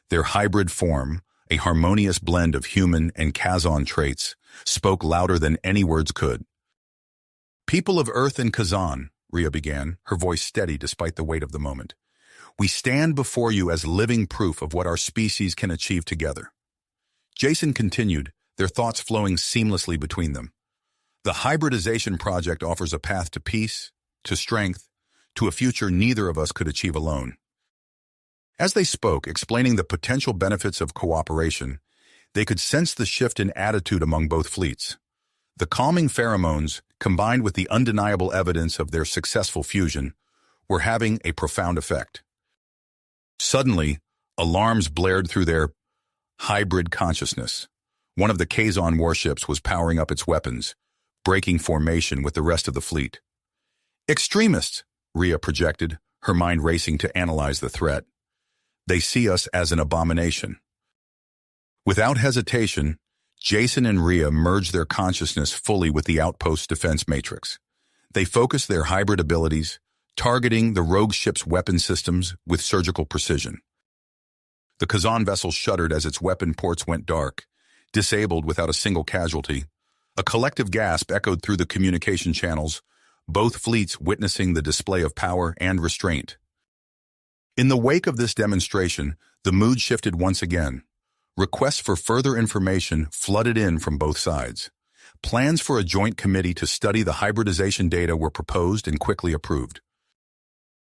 Their hybrid form, a harmonious blend of human and Kazon traits, spoke louder than any words could. People of Earth and Kazon, Rhea began, her voice steady despite the weight of the moment. We stand before you as living proof of what our species can achieve together. Jason continued, their thoughts flowing seamlessly between them. The hybridization project offers a path to peace, to strength, to a future neither of us could achieve alone. As they spoke, explaining the potential benefits of cooperation, they could sense the shift in attitude among both fleets. The calming pheromones, combined with the undeniable evidence of their successful fusion, were having a profound effect. Suddenly, alarms blared through their hybrid consciousness. One of the Kazon warships was powering up its weapons, breaking formation with the rest of the fleet. "Extremists," Rhea projected, her mind racing to analyze the threat. "They see us as an abomination." Without hesitation, Jason and Rhea merged their consciousness fully with the Outpost defense matrix. They focused their hybrid abilities, targeting the rogue ship's weapon systems with surgical precision. The Kazan vessel shuddered as its weapon ports went dark, disabled without a single casualty. A collective gasp echoed through the communication channels, both fleets witnessing the display of power and restraint. In the wake of this demonstration, the mood shifted once again. Requests for further information flooded in from both sides. Plans for a joint committee to study the hybridization data were proposed and quickly approved.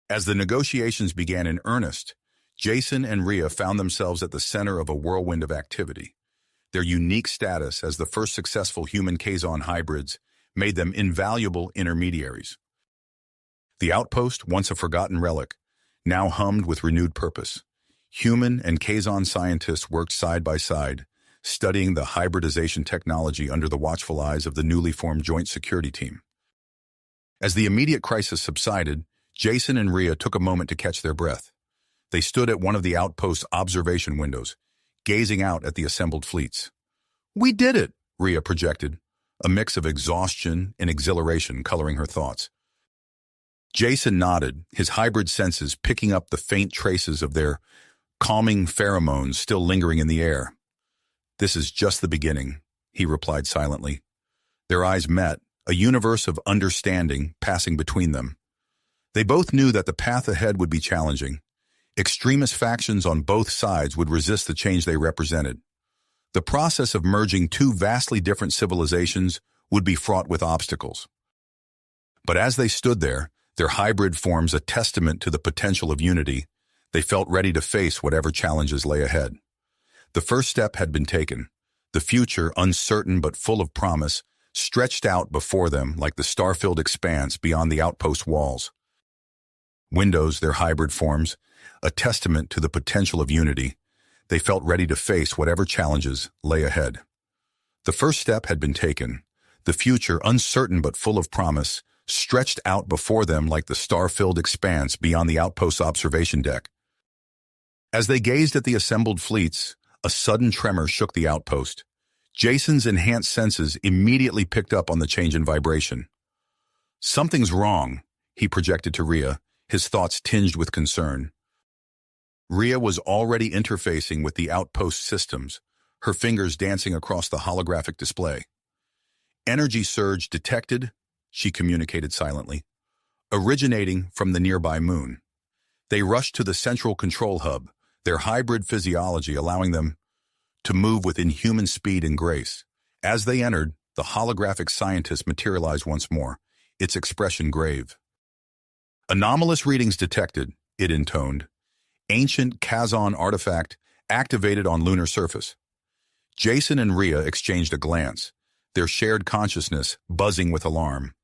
As the negotiations began in earnest, Jason and Rhea found themselves at the center of a whirlwind of activity. Their unique status as the first successful human Kazon hybrids made them invaluable intermediaries. The Outpost, once a forgotten relic, now hummed with renewed purpose. Human and Kazon scientists worked side by side, studying the hybridization technology under the watchful eyes of the newly formed Joint Security Team. As the immediate crisis subsided, Jason and Rhea took a moment to catch their breath. They stood at one of the Outpost's observation windows, gazing out at the assembled fleets. "We did it," Rhea projected, a mix of exhaustion and exhilaration coloring her thoughts. Jason nodded, his hybrid senses picking up the faint traces of their calming pheromones still lingering in the air. "This is just the beginning," he replied silently. Their eyes met, a universe of understanding passing between them. They both knew that the path ahead would be challenging. Extremist factions on both sides would resist the change they represented. The process of merging two vastly different civilizations would be fraught with obstacles. But as they stood there, their hybrid forms a testament to the potential of unity. They felt ready to face whatever challenges lay ahead. The first step had been taken. The future, uncertain but full of promise, stretched out before them like the star-filled expanse beyond the Outpost walls. Windows, their hybrid forms, a testament to the potential of unity. They felt ready to face whatever challenges lay ahead. The first step had been taken. The future, uncertain but full of promise, stretched out before them like the star-filled expanse beyond the Outpost's observation deck. As they gazed at the assembled fleets, a sudden tremor shook the Outpost. Jason's enhanced senses immediately picked up on the change in vibration. "Something's wrong," he projected to Rhea, his thoughts tinged with concern. Rhea was already interfacing with the Outpost systems, her fingers dancing across the holographic display. "Energy surge detected," she communicated silently, "originating from the nearby moon." They rushed to the central control hub, their hybrid physiology allowing them to move with inhuman speed and grace. As they entered, the holographic scientist materialized once more, its expression grave. "Anomalous readings detected," it intoned. "Ancient Kazon artifact activated on lunar surface." Jason and Rhea exchanged a glance, their shared consciousness buzzing with alarm.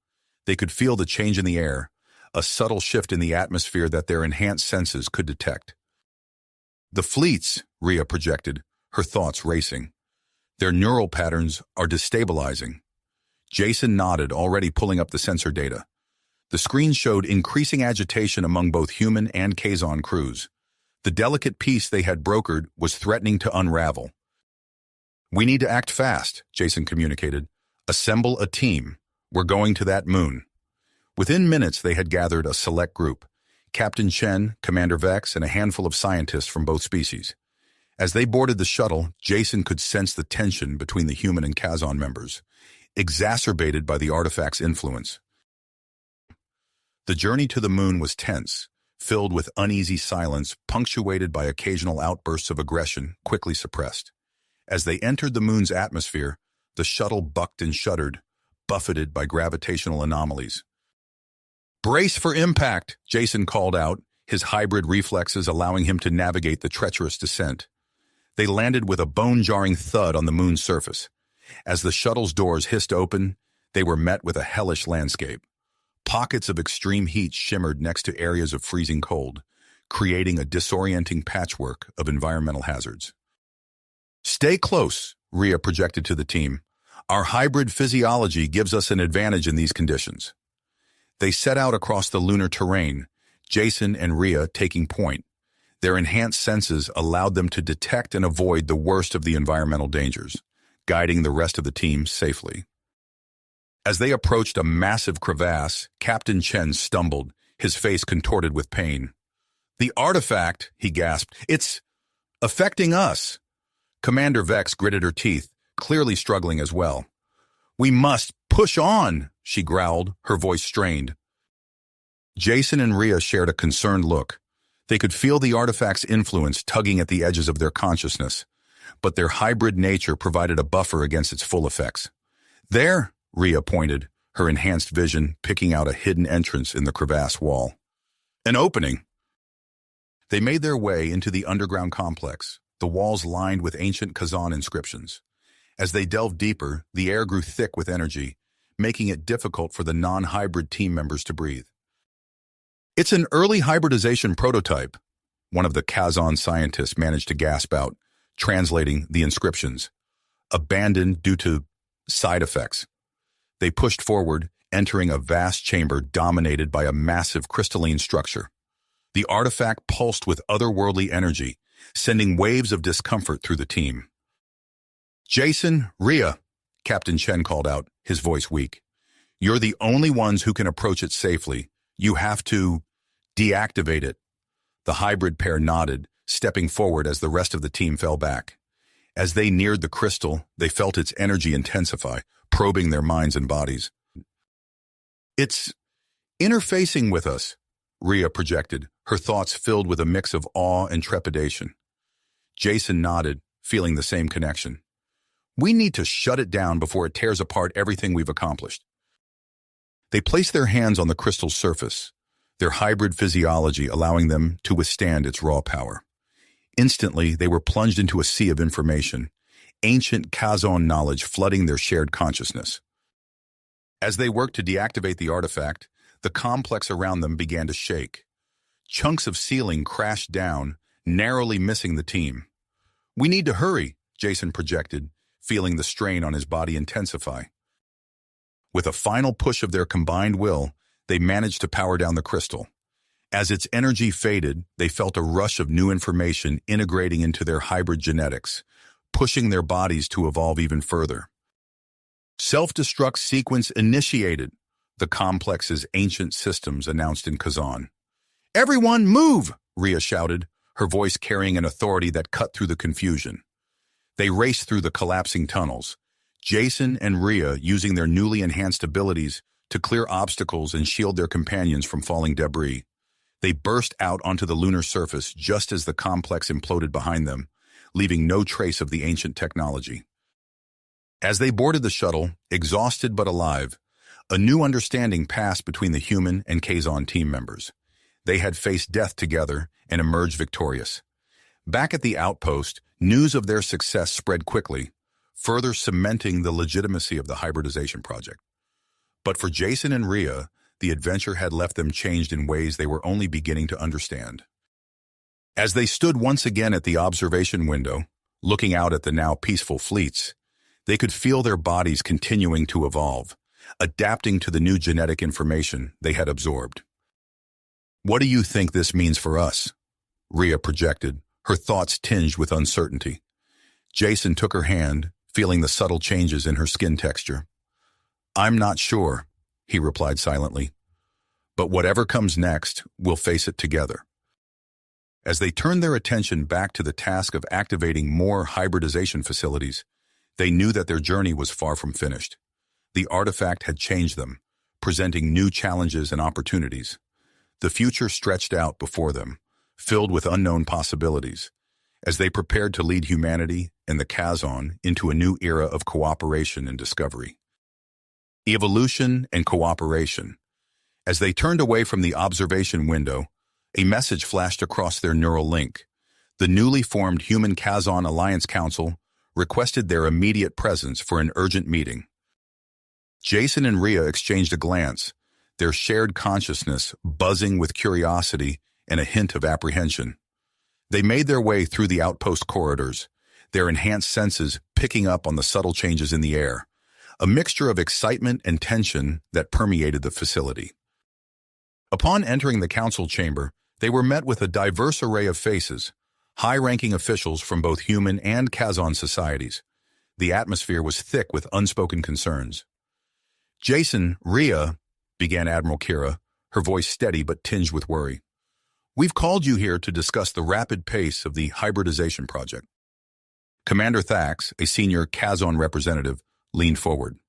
They could feel the change in the air, a subtle shift in the atmosphere that their enhanced senses could detect. "The fleets," Rhea projected, her thoughts racing. "Their neural patterns are destabilizing." Jason nodded, already pulling up the sensor data. The screen showed increasing agitation among both human and Kazon crews. The delicate peace they had brokered was threatening to unravel. "We need to act fast," Jason communicated. "Assemble a team. We're going to that moon." Within minutes, they had gathered a select group: Captain Chen, Commander Vex, and a handful of scientists from both species. As they boarded the shuttle, Jason could sense the tension between the human and Kazon members, exacerbated by the artifact's influence. The journey to the moon was tense, filled with uneasy silence, punctuated by occasional outbursts of aggression, quickly suppressed. As they entered the moon's atmosphere, the shuttle bucked and shuddered, buffeted by gravitational anomalies. "Brace for impact," Jason called out, his hybrid reflexes allowing him to navigate the treacherous descent. They landed with a bone-jarring thud on the moon's surface. As the shuttle's doors hissed open, they were met with a hellish landscape. Pockets of extreme heat shimmered next to areas of freezing cold, creating a disorienting patchwork of environmental hazards. "Stay close," Rhea projected to the team. "Our hybrid physiology gives us an advantage in these conditions." They set out across the lunar terrain, Jason and Rhea taking point. Their enhanced senses allowed them to detect and avoid the worst of the environmental dangers, guiding the rest of the team safely. As they approached a massive crevasse, Captain Chen stumbled, his face contorted with pain. "The artifact," he gasped, "it's affecting us." Commander Vex gritted her teeth, clearly struggling as well. "We must push on," she growled, her voice strained. Jason and Rhea shared a concerned look. They could feel the artifact's influence tugging at the edges of their consciousness, but their hybrid nature provided a buffer against its full effects. "There," Rhea pointed, her enhanced vision picking out a hidden entrance in the crevasse wall. "An opening." They made their way into the underground complex, the walls lined with ancient Kazan inscriptions. As they delved deeper, the air grew thick with energy, making it difficult for the non-hybrid team members to breathe. "It's an early hybridization prototype," one of the Kazan scientists managed to gasp out, translating the inscriptions. "Abandoned due to side effects." They pushed forward, entering a vast chamber dominated by a massive crystalline structure. The artifact pulsed with otherworldly energy, sending waves of discomfort through the team. "Jason, Rhea," Captain Chen called out, his voice weak. "You're the only ones who can approach it safely. You have to deactivate it." The hybrid pair nodded, stepping forward as the rest of the team fell back. As they neared the crystal, they felt its energy intensify, probing their minds and bodies. "It's interfacing with us," Rhea projected, her thoughts filled with a mix of awe and trepidation. Jason nodded, feeling the same connection. "We need to shut it down before it tears apart everything we've accomplished." They placed their hands on the crystal's surface, their hybrid physiology allowing them to withstand its raw power. Instantly, they were plunged into a sea of information, ancient Kazan knowledge flooding their shared consciousness. As they worked to deactivate the artifact, the complex around them began to shake. Chunks of ceiling crashed down, narrowly missing the team. "We need to hurry," Jason projected, feeling the strain on his body intensify. With a final push of their combined will, they managed to power down the crystal. As its energy faded, they felt a rush of new information integrating into their hybrid genetics, pushing their bodies to evolve even further. "Self-destruct sequence initiated," the complex's ancient systems announced in Kazan. "Everyone move!" Rhea shouted, her voice carrying an authority that cut through the confusion. They raced through the collapsing tunnels, Jason and Rhea using their newly enhanced abilities to clear obstacles and shield their companions from falling debris. They burst out onto the lunar surface just as the complex imploded behind them, leaving no trace of the ancient technology. As they boarded the shuttle, exhausted but alive, a new understanding passed between the human and Kazan team members. They had faced death together and emerged victorious. Back at the outpost, news of their success spread quickly, further cementing the legitimacy of the hybridization project. But for Jason and Rhea, the adventure had left them changed in ways they were only beginning to understand. As they stood once again at the observation window, looking out at the now peaceful fleets, they could feel their bodies continuing to evolve, adapting to the new genetic information they had absorbed. "What do you think this means for us?" Rhea projected, her thoughts tinged with uncertainty. Jason took her hand, feeling the subtle changes in her skin texture. "I'm not sure," he replied silently. "But whatever comes next, we'll face it together." As they turned their attention back to the task of activating more hybridization facilities, they knew that their journey was far from finished. The artifact had changed them, presenting new challenges and opportunities. The future stretched out before them, filled with unknown possibilities, as they prepared to lead humanity and the Kazan into a new era of cooperation and discovery. Evolution and cooperation. As they turned away from the observation window, a message flashed across their neural link. The newly formed Human Kazan Alliance Council requested their immediate presence for an urgent meeting. Jason and Rhea exchanged a glance, their shared consciousness buzzing with curiosity and a hint of apprehension. They made their way through the outpost corridors, their enhanced senses picking up on the subtle changes in the air, a mixture of excitement and tension that permeated the facility. Upon entering the council chamber, they were met with a diverse array of faces, high-ranking officials from both human and Kazon societies. The atmosphere was thick with unspoken concerns. "Jason, Rhea," began Admiral Kira, her voice steady but tinged with worry. "We've called you here to discuss the rapid pace of the hybridization project." Commander Thax, a senior Kazon representative, leaned forward.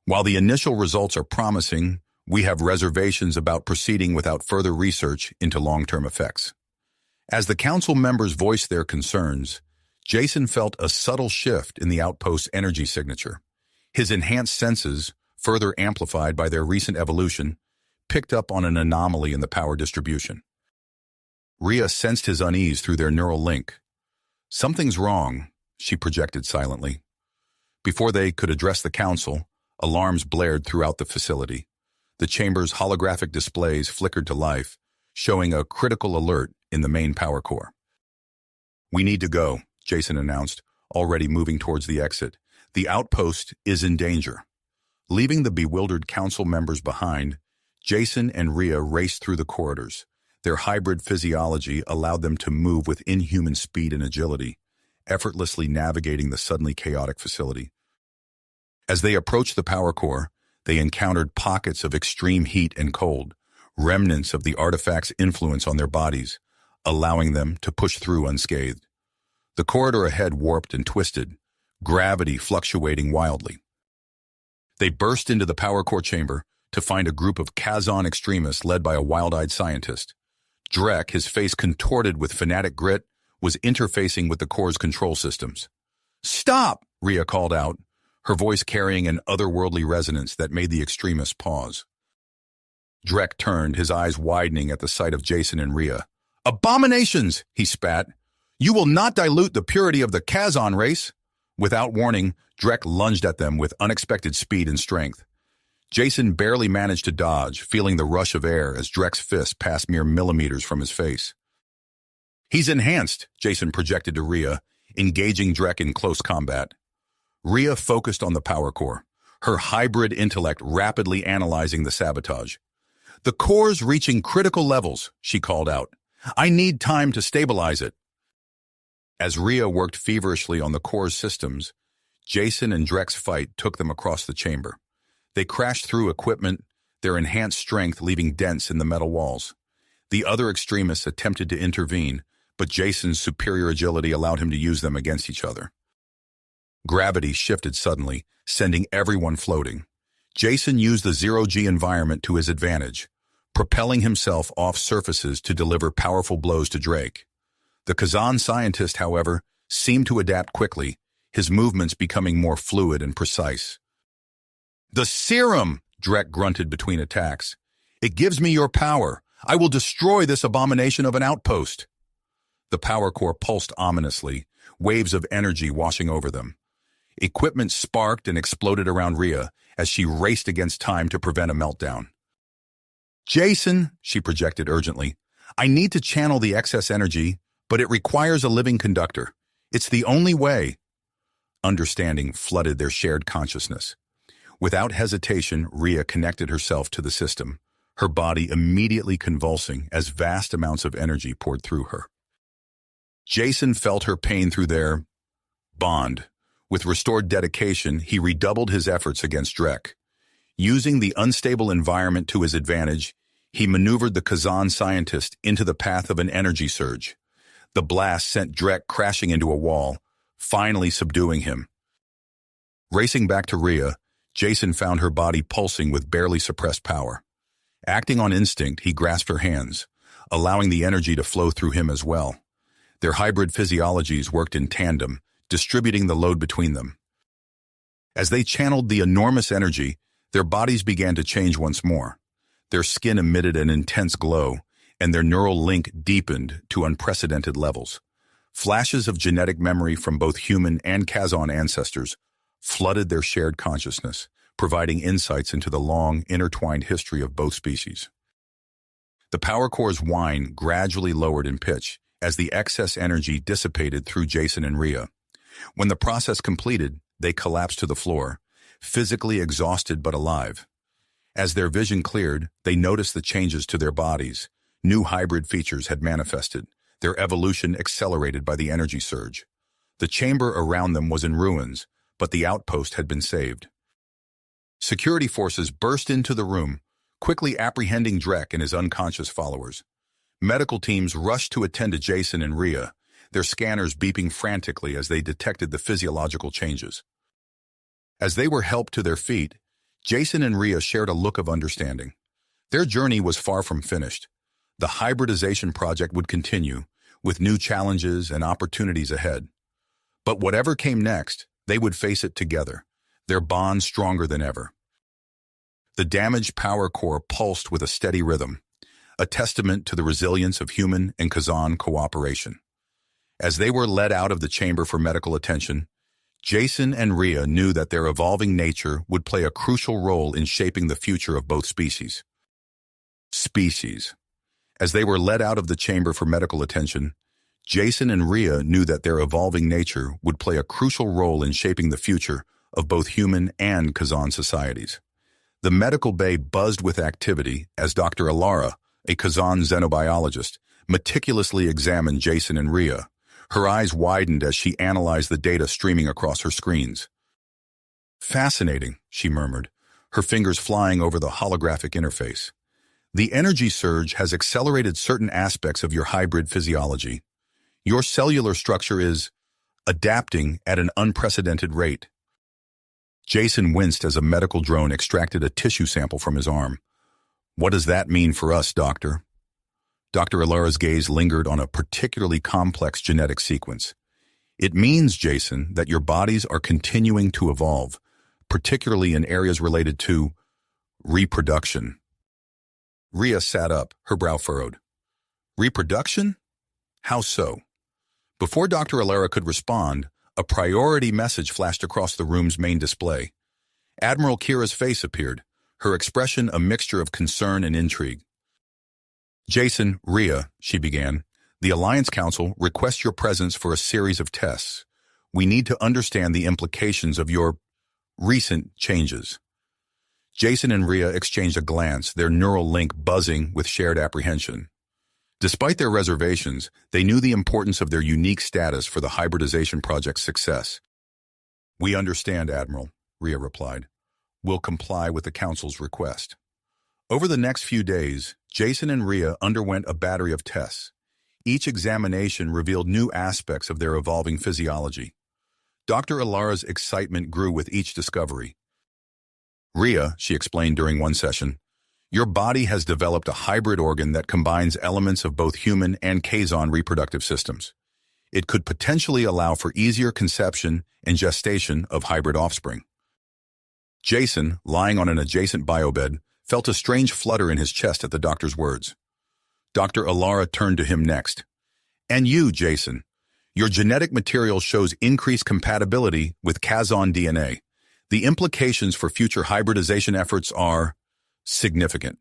"While the initial results are promising, we have reservations about proceeding without further research into long-term effects." As the council members voiced their concerns, Jason felt a subtle shift in the outpost's energy signature. His enhanced senses, further amplified by their recent evolution, picked up on an anomaly in the power distribution. Rhea sensed his unease through their neural link. "Something's wrong," she projected silently. Before they could address the council, alarms blared throughout the facility. The chamber's holographic displays flickered to life, showing a critical alert in the main power core. "We need to go," Jason announced, already moving towards the exit. "The outpost is in danger." Leaving the bewildered council members behind, Jason and Rhea raced through the corridors. Their hybrid physiology allowed them to move with inhuman speed and agility, effortlessly navigating the suddenly chaotic facility. As they approached the power core, they encountered pockets of extreme heat and cold, remnants of the artifact's influence on their bodies, allowing them to push through unscathed. The corridor ahead warped and twisted, gravity fluctuating wildly. They burst into the power core chamber to find a group of Kazon extremists led by a wild-eyed scientist. Drek, his face contorted with fanatic grit, was interfacing with the core's control systems. "Stop!" Rhea called out, her voice carrying an otherworldly resonance that made the extremists pause. Drek turned, his eyes widening at the sight of Jason and Rhea. "Abominations!" he spat. "You will not dilute the purity of the Kazon race!" Without warning, Drek lunged at them with unexpected speed and strength. Jason barely managed to dodge, feeling the rush of air as Drek's fist passed mere millimeters from his face. "He's enhanced," Jason projected to Rhea, engaging Drek in close combat. Rhea focused on the power core, her hybrid intellect rapidly analyzing the sabotage. "The core's reaching critical levels," she called out. "I need time to stabilize it." As Rhea worked feverishly on the core's systems, Jason and Drek's fight took them across the chamber. They crashed through equipment, their enhanced strength leaving dents in the metal walls. The other extremists attempted to intervene, but Jason's superior agility allowed him to use them against each other. Gravity shifted suddenly, sending everyone floating. Jason used the zero-G environment to his advantage, propelling himself off surfaces to deliver powerful blows to Drake. The Kazan scientist, however, seemed to adapt quickly, his movements becoming more fluid and precise. "The serum!" Drek grunted between attacks. "It gives me your power. I will destroy this abomination of an outpost." The power core pulsed ominously, waves of energy washing over them. Equipment sparked and exploded around Rhea as she raced against time to prevent a meltdown. "Jason," she projected urgently, "I need to channel the excess energy, but it requires a living conductor. It's the only way." Understanding flooded their shared consciousness. Without hesitation, Rhea connected herself to the system, her body immediately convulsing as vast amounts of energy poured through her. Jason felt her pain through their bond. With restored dedication, he redoubled his efforts against Drek. Using the unstable environment to his advantage, he maneuvered the Kazan scientist into the path of an energy surge. The blast sent Drek crashing into a wall, finally subduing him. Racing back to Rhea, Jason found her body pulsing with barely suppressed power. Acting on instinct, he grasped her hands, allowing the energy to flow through him as well. Their hybrid physiologies worked in tandem, distributing the load between them. As they channeled the enormous energy, their bodies began to change once more. Their skin emitted an intense glow, and their neural link deepened to unprecedented levels. Flashes of genetic memory from both human and Kazon ancestors flooded their shared consciousness, providing insights into the long, intertwined history of both species. The power core's whine gradually lowered in pitch as the excess energy dissipated through Jason and Rhea. When the process completed, they collapsed to the floor, physically exhausted but alive. As their vision cleared, they noticed the changes to their bodies. New hybrid features had manifested, their evolution accelerated by the energy surge. The chamber around them was in ruins, but the outpost had been saved. Security forces burst into the room, quickly apprehending Drek and his unconscious followers. Medical teams rushed to attend to Jason and Rhea, their scanners beeping frantically as they detected the physiological changes. As they were helped to their feet, Jason and Rhea shared a look of understanding. Their journey was far from finished. The hybridization project would continue, with new challenges and opportunities ahead. But whatever came next, they would face it together, their bond stronger than ever. The damaged power core pulsed with a steady rhythm, a testament to the resilience of human and Kazan cooperation. As they were led out of the chamber for medical attention, Jason and Rhea knew that their evolving nature would play a crucial role in shaping the future of both species. As they were led out of the chamber for medical attention, Jason and Rhea knew that their evolving nature would play a crucial role in shaping the future of both human and Kazan societies. The medical bay buzzed with activity as Dr. Alara, a Kazan xenobiologist, meticulously examined Jason and Rhea. Her eyes widened as she analyzed the data streaming across her screens. "Fascinating," she murmured, her fingers flying over the holographic interface. "The energy surge has accelerated certain aspects of your hybrid physiology. Your cellular structure is adapting at an unprecedented rate." Jason winced as a medical drone extracted a tissue sample from his arm. "What does that mean for us, Doctor?" Dr. Alara's gaze lingered on a particularly complex genetic sequence. "It means, Jason, that your bodies are continuing to evolve, particularly in areas related to reproduction." Rhea sat up, her brow furrowed. "Reproduction? How so?" Before Dr. Alara could respond, a priority message flashed across the room's main display. Admiral Kira's face appeared, her expression a mixture of concern and intrigue. "Jason, Rhea," she began, "the Alliance Council requests your presence for a series of tests. We need to understand the implications of your recent changes." Jason and Rhea exchanged a glance, their neural link buzzing with shared apprehension. Despite their reservations, they knew the importance of their unique status for the hybridization project's success. "We understand, Admiral," Rhea replied. "We'll comply with the Council's request." Over the next few days, Jason and Rhea underwent a battery of tests. Each examination revealed new aspects of their evolving physiology. Dr. Alara's excitement grew with each discovery. "Rhea," she explained during one session, "your body has developed a hybrid organ that combines elements of both human and Kazan reproductive systems. It could potentially allow for easier conception and gestation of hybrid offspring." Jason, lying on an adjacent biobed, felt a strange flutter in his chest at the doctor's words. Dr. Alara turned to him next. "And you, Jason, your genetic material shows increased compatibility with Kazan DNA. The implications for future hybridization efforts are significant."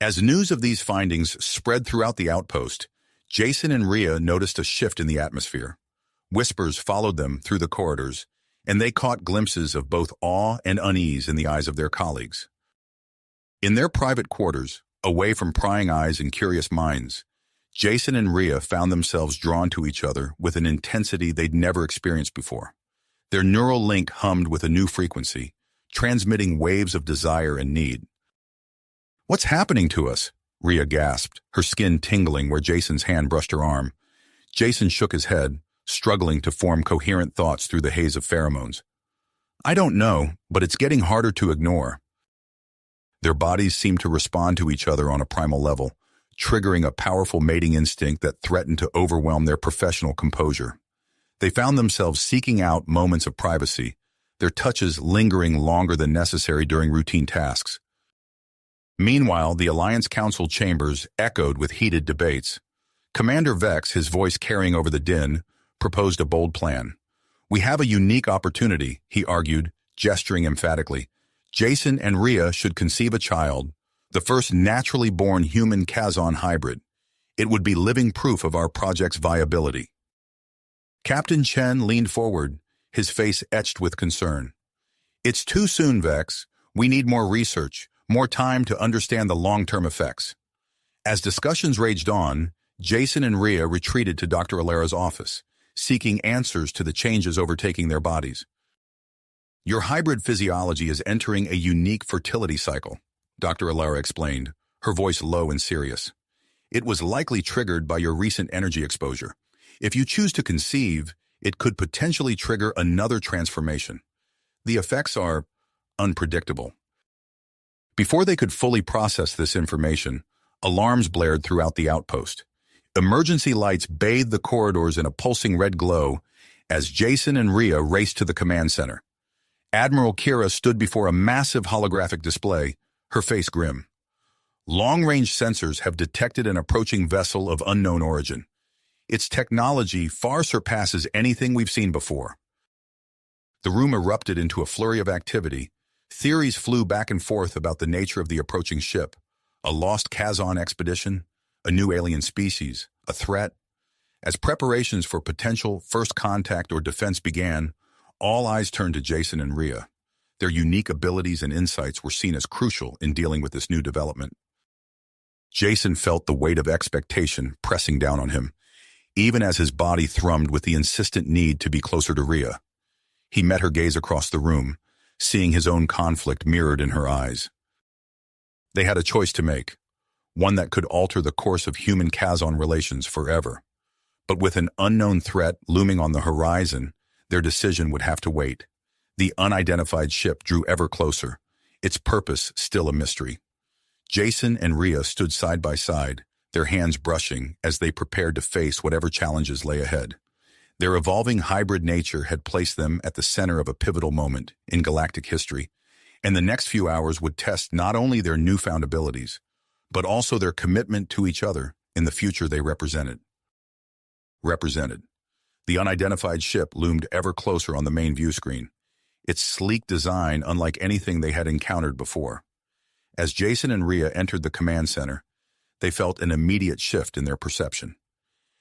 As news of these findings spread throughout the outpost, Jason and Rhea noticed a shift in the atmosphere. Whispers followed them through the corridors, and they caught glimpses of both awe and unease in the eyes of their colleagues. In their private quarters, away from prying eyes and curious minds, Jason and Rhea found themselves drawn to each other with an intensity they'd never experienced before. Their neural link hummed with a new frequency, transmitting waves of desire and need. "What's happening to us?" Rhea gasped, her skin tingling where Jason's hand brushed her arm. Jason shook his head, struggling to form coherent thoughts through the haze of pheromones. "I don't know, but it's getting harder to ignore." Their bodies seemed to respond to each other on a primal level, triggering a powerful mating instinct that threatened to overwhelm their professional composure. They found themselves seeking out moments of privacy, their touches lingering longer than necessary during routine tasks. Meanwhile, the Alliance Council chambers echoed with heated debates. Commander Vex, his voice carrying over the din, proposed a bold plan. "We have a unique opportunity," he argued, gesturing emphatically. Jason and Rhea should conceive a child, the first naturally born human Kazon hybrid. It would be living proof of our project's viability. Captain Chen leaned forward, his face etched with concern. It's too soon, Vex. We need more research, more time to understand the long-term effects. As discussions raged on, Jason and Rhea retreated to Dr. Alara's office, seeking answers to the changes overtaking their bodies. Your hybrid physiology is entering a unique fertility cycle, Dr. Alara explained, her voice low and serious. It was likely triggered by your recent energy exposure. If you choose to conceive, it could potentially trigger another transformation. The effects are unpredictable. Before they could fully process this information, alarms blared throughout the outpost. Emergency lights bathed the corridors in a pulsing red glow as Jason and Rhea raced to the command center. Admiral Kira stood before a massive holographic display, her face grim. Long-range sensors have detected an approaching vessel of unknown origin. Its technology far surpasses anything we've seen before. The room erupted into a flurry of activity. Theories flew back and forth about the nature of the approaching ship. A lost Kazon expedition, a new alien species, a threat. As preparations for potential first contact or defense began, all eyes turned to Jason and Rhea. Their unique abilities and insights were seen as crucial in dealing with this new development. Jason felt the weight of expectation pressing down on him, even as his body thrummed with the insistent need to be closer to Rhea. He met her gaze across the room, seeing his own conflict mirrored in her eyes. They had a choice to make, one that could alter the course of human-Kazon relations forever. But with an unknown threat looming on the horizon, their decision would have to wait. The unidentified ship drew ever closer, its purpose still a mystery. Jason and Rhea stood side by side, their hands brushing as they prepared to face whatever challenges lay ahead. Their evolving hybrid nature had placed them at the center of a pivotal moment in galactic history, and the next few hours would test not only their newfound abilities, but also their commitment to each other in the future they represented. The unidentified ship loomed ever closer on the main view screen, its sleek design unlike anything they had encountered before. As Jason and Rhea entered the command center, they felt an immediate shift in their perception.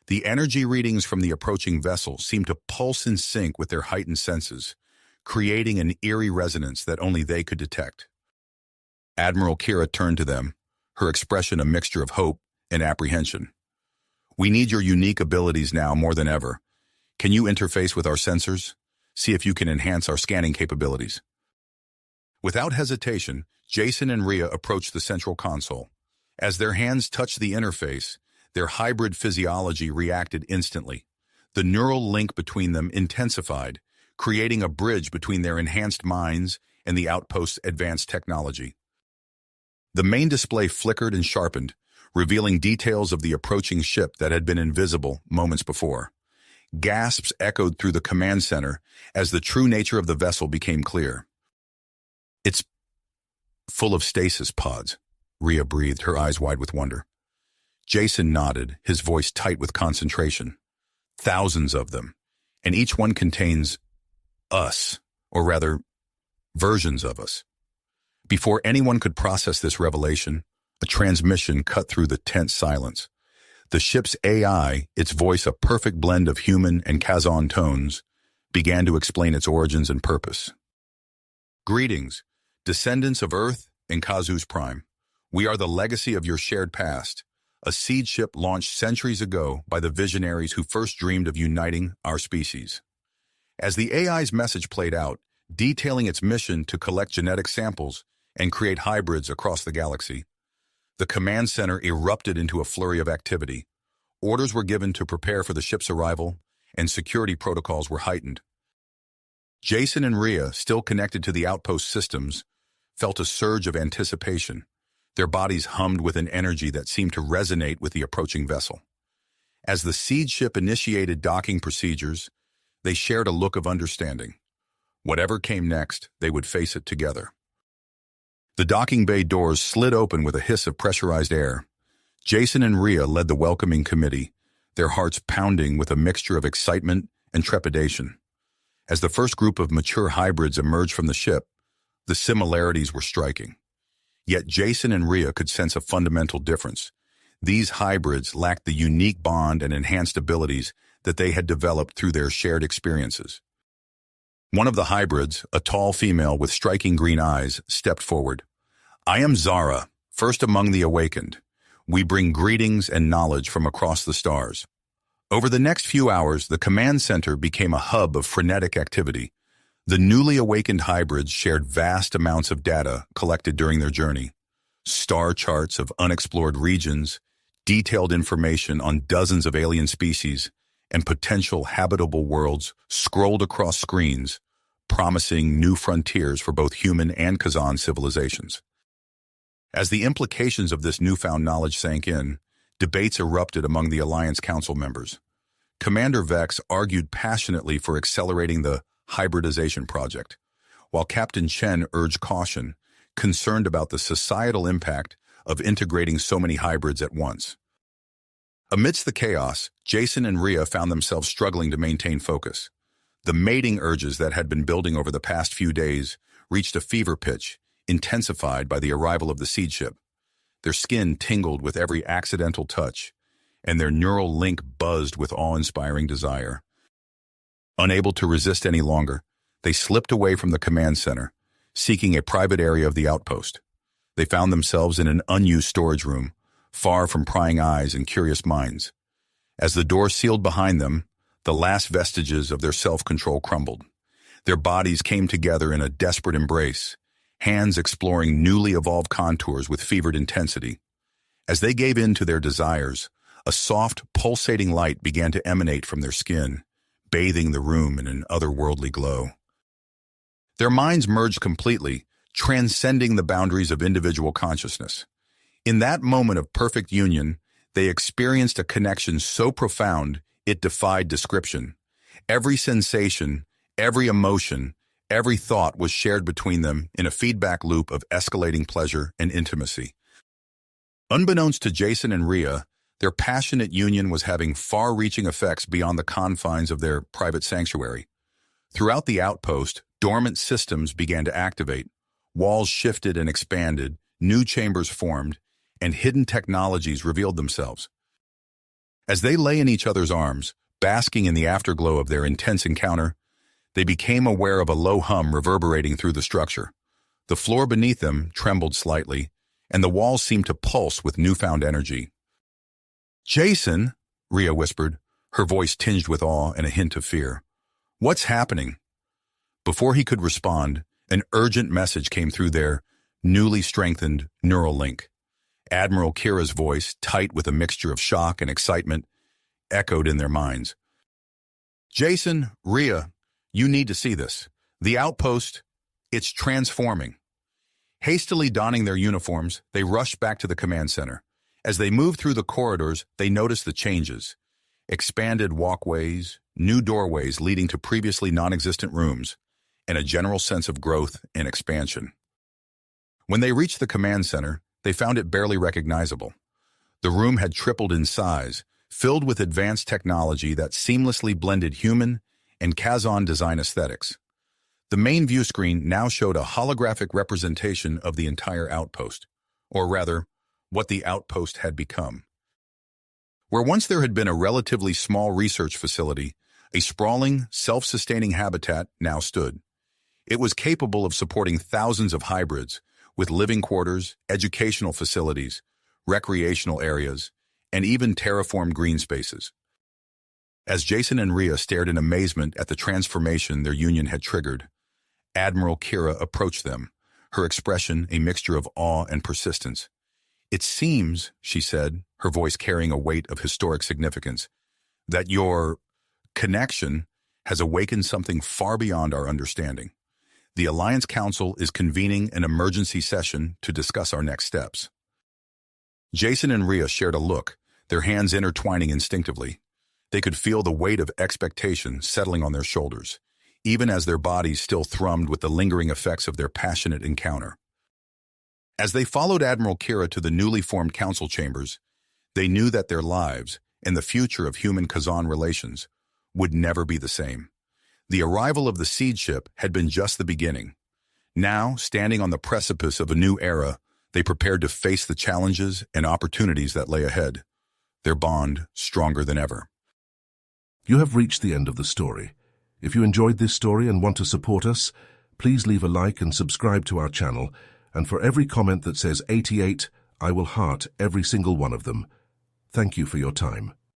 The energy readings from the approaching vessel seemed to pulse in sync with their heightened senses, creating an eerie resonance that only they could detect. Admiral Kira turned to them, her expression a mixture of hope and apprehension. We need your unique abilities now more than ever. Can you interface with our sensors? See if you can enhance our scanning capabilities. Without hesitation, Jason and Rhea approached the central console. As their hands touched the interface, their hybrid physiology reacted instantly. The neural link between them intensified, creating a bridge between their enhanced minds and the Outpost's advanced technology. The main display flickered and sharpened, revealing details of the approaching ship that had been invisible moments before. Gasps echoed through the command center as the true nature of the vessel became clear. It's full of stasis pods, Rhea breathed, her eyes wide with wonder. Jason nodded, his voice tight with concentration. Thousands of them, and each one contains us, or rather, versions of us. Before anyone could process this revelation, a transmission cut through the tense silence. The ship's AI, its voice a perfect blend of human and Kazon tones, began to explain its origins and purpose. Greetings, descendants of Earth and Kazu's Prime. We are the legacy of your shared past, a seed ship launched centuries ago by the visionaries who first dreamed of uniting our species. As the AI's message played out, detailing its mission to collect genetic samples and create hybrids across the galaxy, the command center erupted into a flurry of activity. Orders were given to prepare for the ship's arrival, and security protocols were heightened. Jason and Rhea, still connected to the Outpost systems, felt a surge of anticipation. Their bodies hummed with an energy that seemed to resonate with the approaching vessel. As the seed ship initiated docking procedures, they shared a look of understanding. Whatever came next, they would face it together. The docking bay doors slid open with a hiss of pressurized air. Jason and Rhea led the welcoming committee, their hearts pounding with a mixture of excitement and trepidation. As the first group of mature hybrids emerged from the ship, the similarities were striking. Yet Jason and Rhea could sense a fundamental difference. These hybrids lacked the unique bond and enhanced abilities that they had developed through their shared experiences. One of the hybrids, a tall female with striking green eyes, stepped forward. "I am Zara, first among the awakened. We bring greetings and knowledge from across the stars." Over the next few hours, the command center became a hub of frenetic activity. The newly awakened hybrids shared vast amounts of data collected during their journey. Star charts of unexplored regions, detailed information on dozens of alien species, and potential habitable worlds scrolled across screens, promising new frontiers for both human and Kazan civilizations. As the implications of this newfound knowledge sank in, debates erupted among the Alliance Council members. Commander Vex argued passionately for accelerating the hybridization project, while Captain Chen urged caution, concerned about the societal impact of integrating so many hybrids at once. Amidst the chaos, Jason and Rhea found themselves struggling to maintain focus. The mating urges that had been building over the past few days reached a fever pitch, intensified by the arrival of the seed ship. Their skin tingled with every accidental touch, and their neural link buzzed with awe-inspiring desire. Unable to resist any longer, they slipped away from the command center, seeking a private area of the outpost. They found themselves in an unused storage room, far from prying eyes and curious minds. As the door sealed behind them, the last vestiges of their self-control crumbled. Their bodies came together in a desperate embrace, hands exploring newly evolved contours with fevered intensity. As they gave in to their desires, a soft, pulsating light began to emanate from their skin, bathing the room in an otherworldly glow. Their minds merged completely, transcending the boundaries of individual consciousness. In that moment of perfect union, they experienced a connection so profound it defied description. Every sensation, every emotion, every thought was shared between them in a feedback loop of escalating pleasure and intimacy. Unbeknownst to Jason and Rhea, their passionate union was having far-reaching effects beyond the confines of their private sanctuary. Throughout the outpost, dormant systems began to activate. Walls shifted and expanded, new chambers formed, and hidden technologies revealed themselves. As they lay in each other's arms, basking in the afterglow of their intense encounter, they became aware of a low hum reverberating through the structure. The floor beneath them trembled slightly, and the walls seemed to pulse with newfound energy. "Jason," Rhea whispered, her voice tinged with awe and a hint of fear. "What's happening?" Before he could respond, an urgent message came through their newly strengthened neural link. Admiral Kira's voice, tight with a mixture of shock and excitement, echoed in their minds. "Jason, Rhea, you need to see this. The outpost, it's transforming." Hastily donning their uniforms, they rushed back to the command center. As they moved through the corridors, they noticed the changes. Expanded walkways, new doorways leading to previously non-existent rooms, and a general sense of growth and expansion. When they reached the command center, they found it barely recognizable. The room had tripled in size, filled with advanced technology that seamlessly blended human and Kazan design aesthetics. The main view screen now showed a holographic representation of the entire outpost, or rather, what the outpost had become. Where once there had been a relatively small research facility, a sprawling, self-sustaining habitat now stood. It was capable of supporting thousands of hybrids, with living quarters, educational facilities, recreational areas, and even terraformed green spaces. As Jason and Rhea stared in amazement at the transformation their union had triggered, Admiral Kira approached them, her expression a mixture of awe and persistence. "It seems," she said, her voice carrying a weight of historic significance, "that your connection has awakened something far beyond our understanding. The Alliance Council is convening an emergency session to discuss our next steps." Jason and Rhea shared a look, their hands intertwining instinctively. They could feel the weight of expectation settling on their shoulders, even as their bodies still thrummed with the lingering effects of their passionate encounter. As they followed Admiral Kira to the newly formed council chambers, they knew that their lives and the future of human-Kazan relations would never be the same. The arrival of the seed ship had been just the beginning. Now, standing on the precipice of a new era, they prepared to face the challenges and opportunities that lay ahead, their bond stronger than ever. You have reached the end of the story. If you enjoyed this story and want to support us, please leave a like and subscribe to our channel, and for every comment that says 88, I will heart every single one of them. Thank you for your time.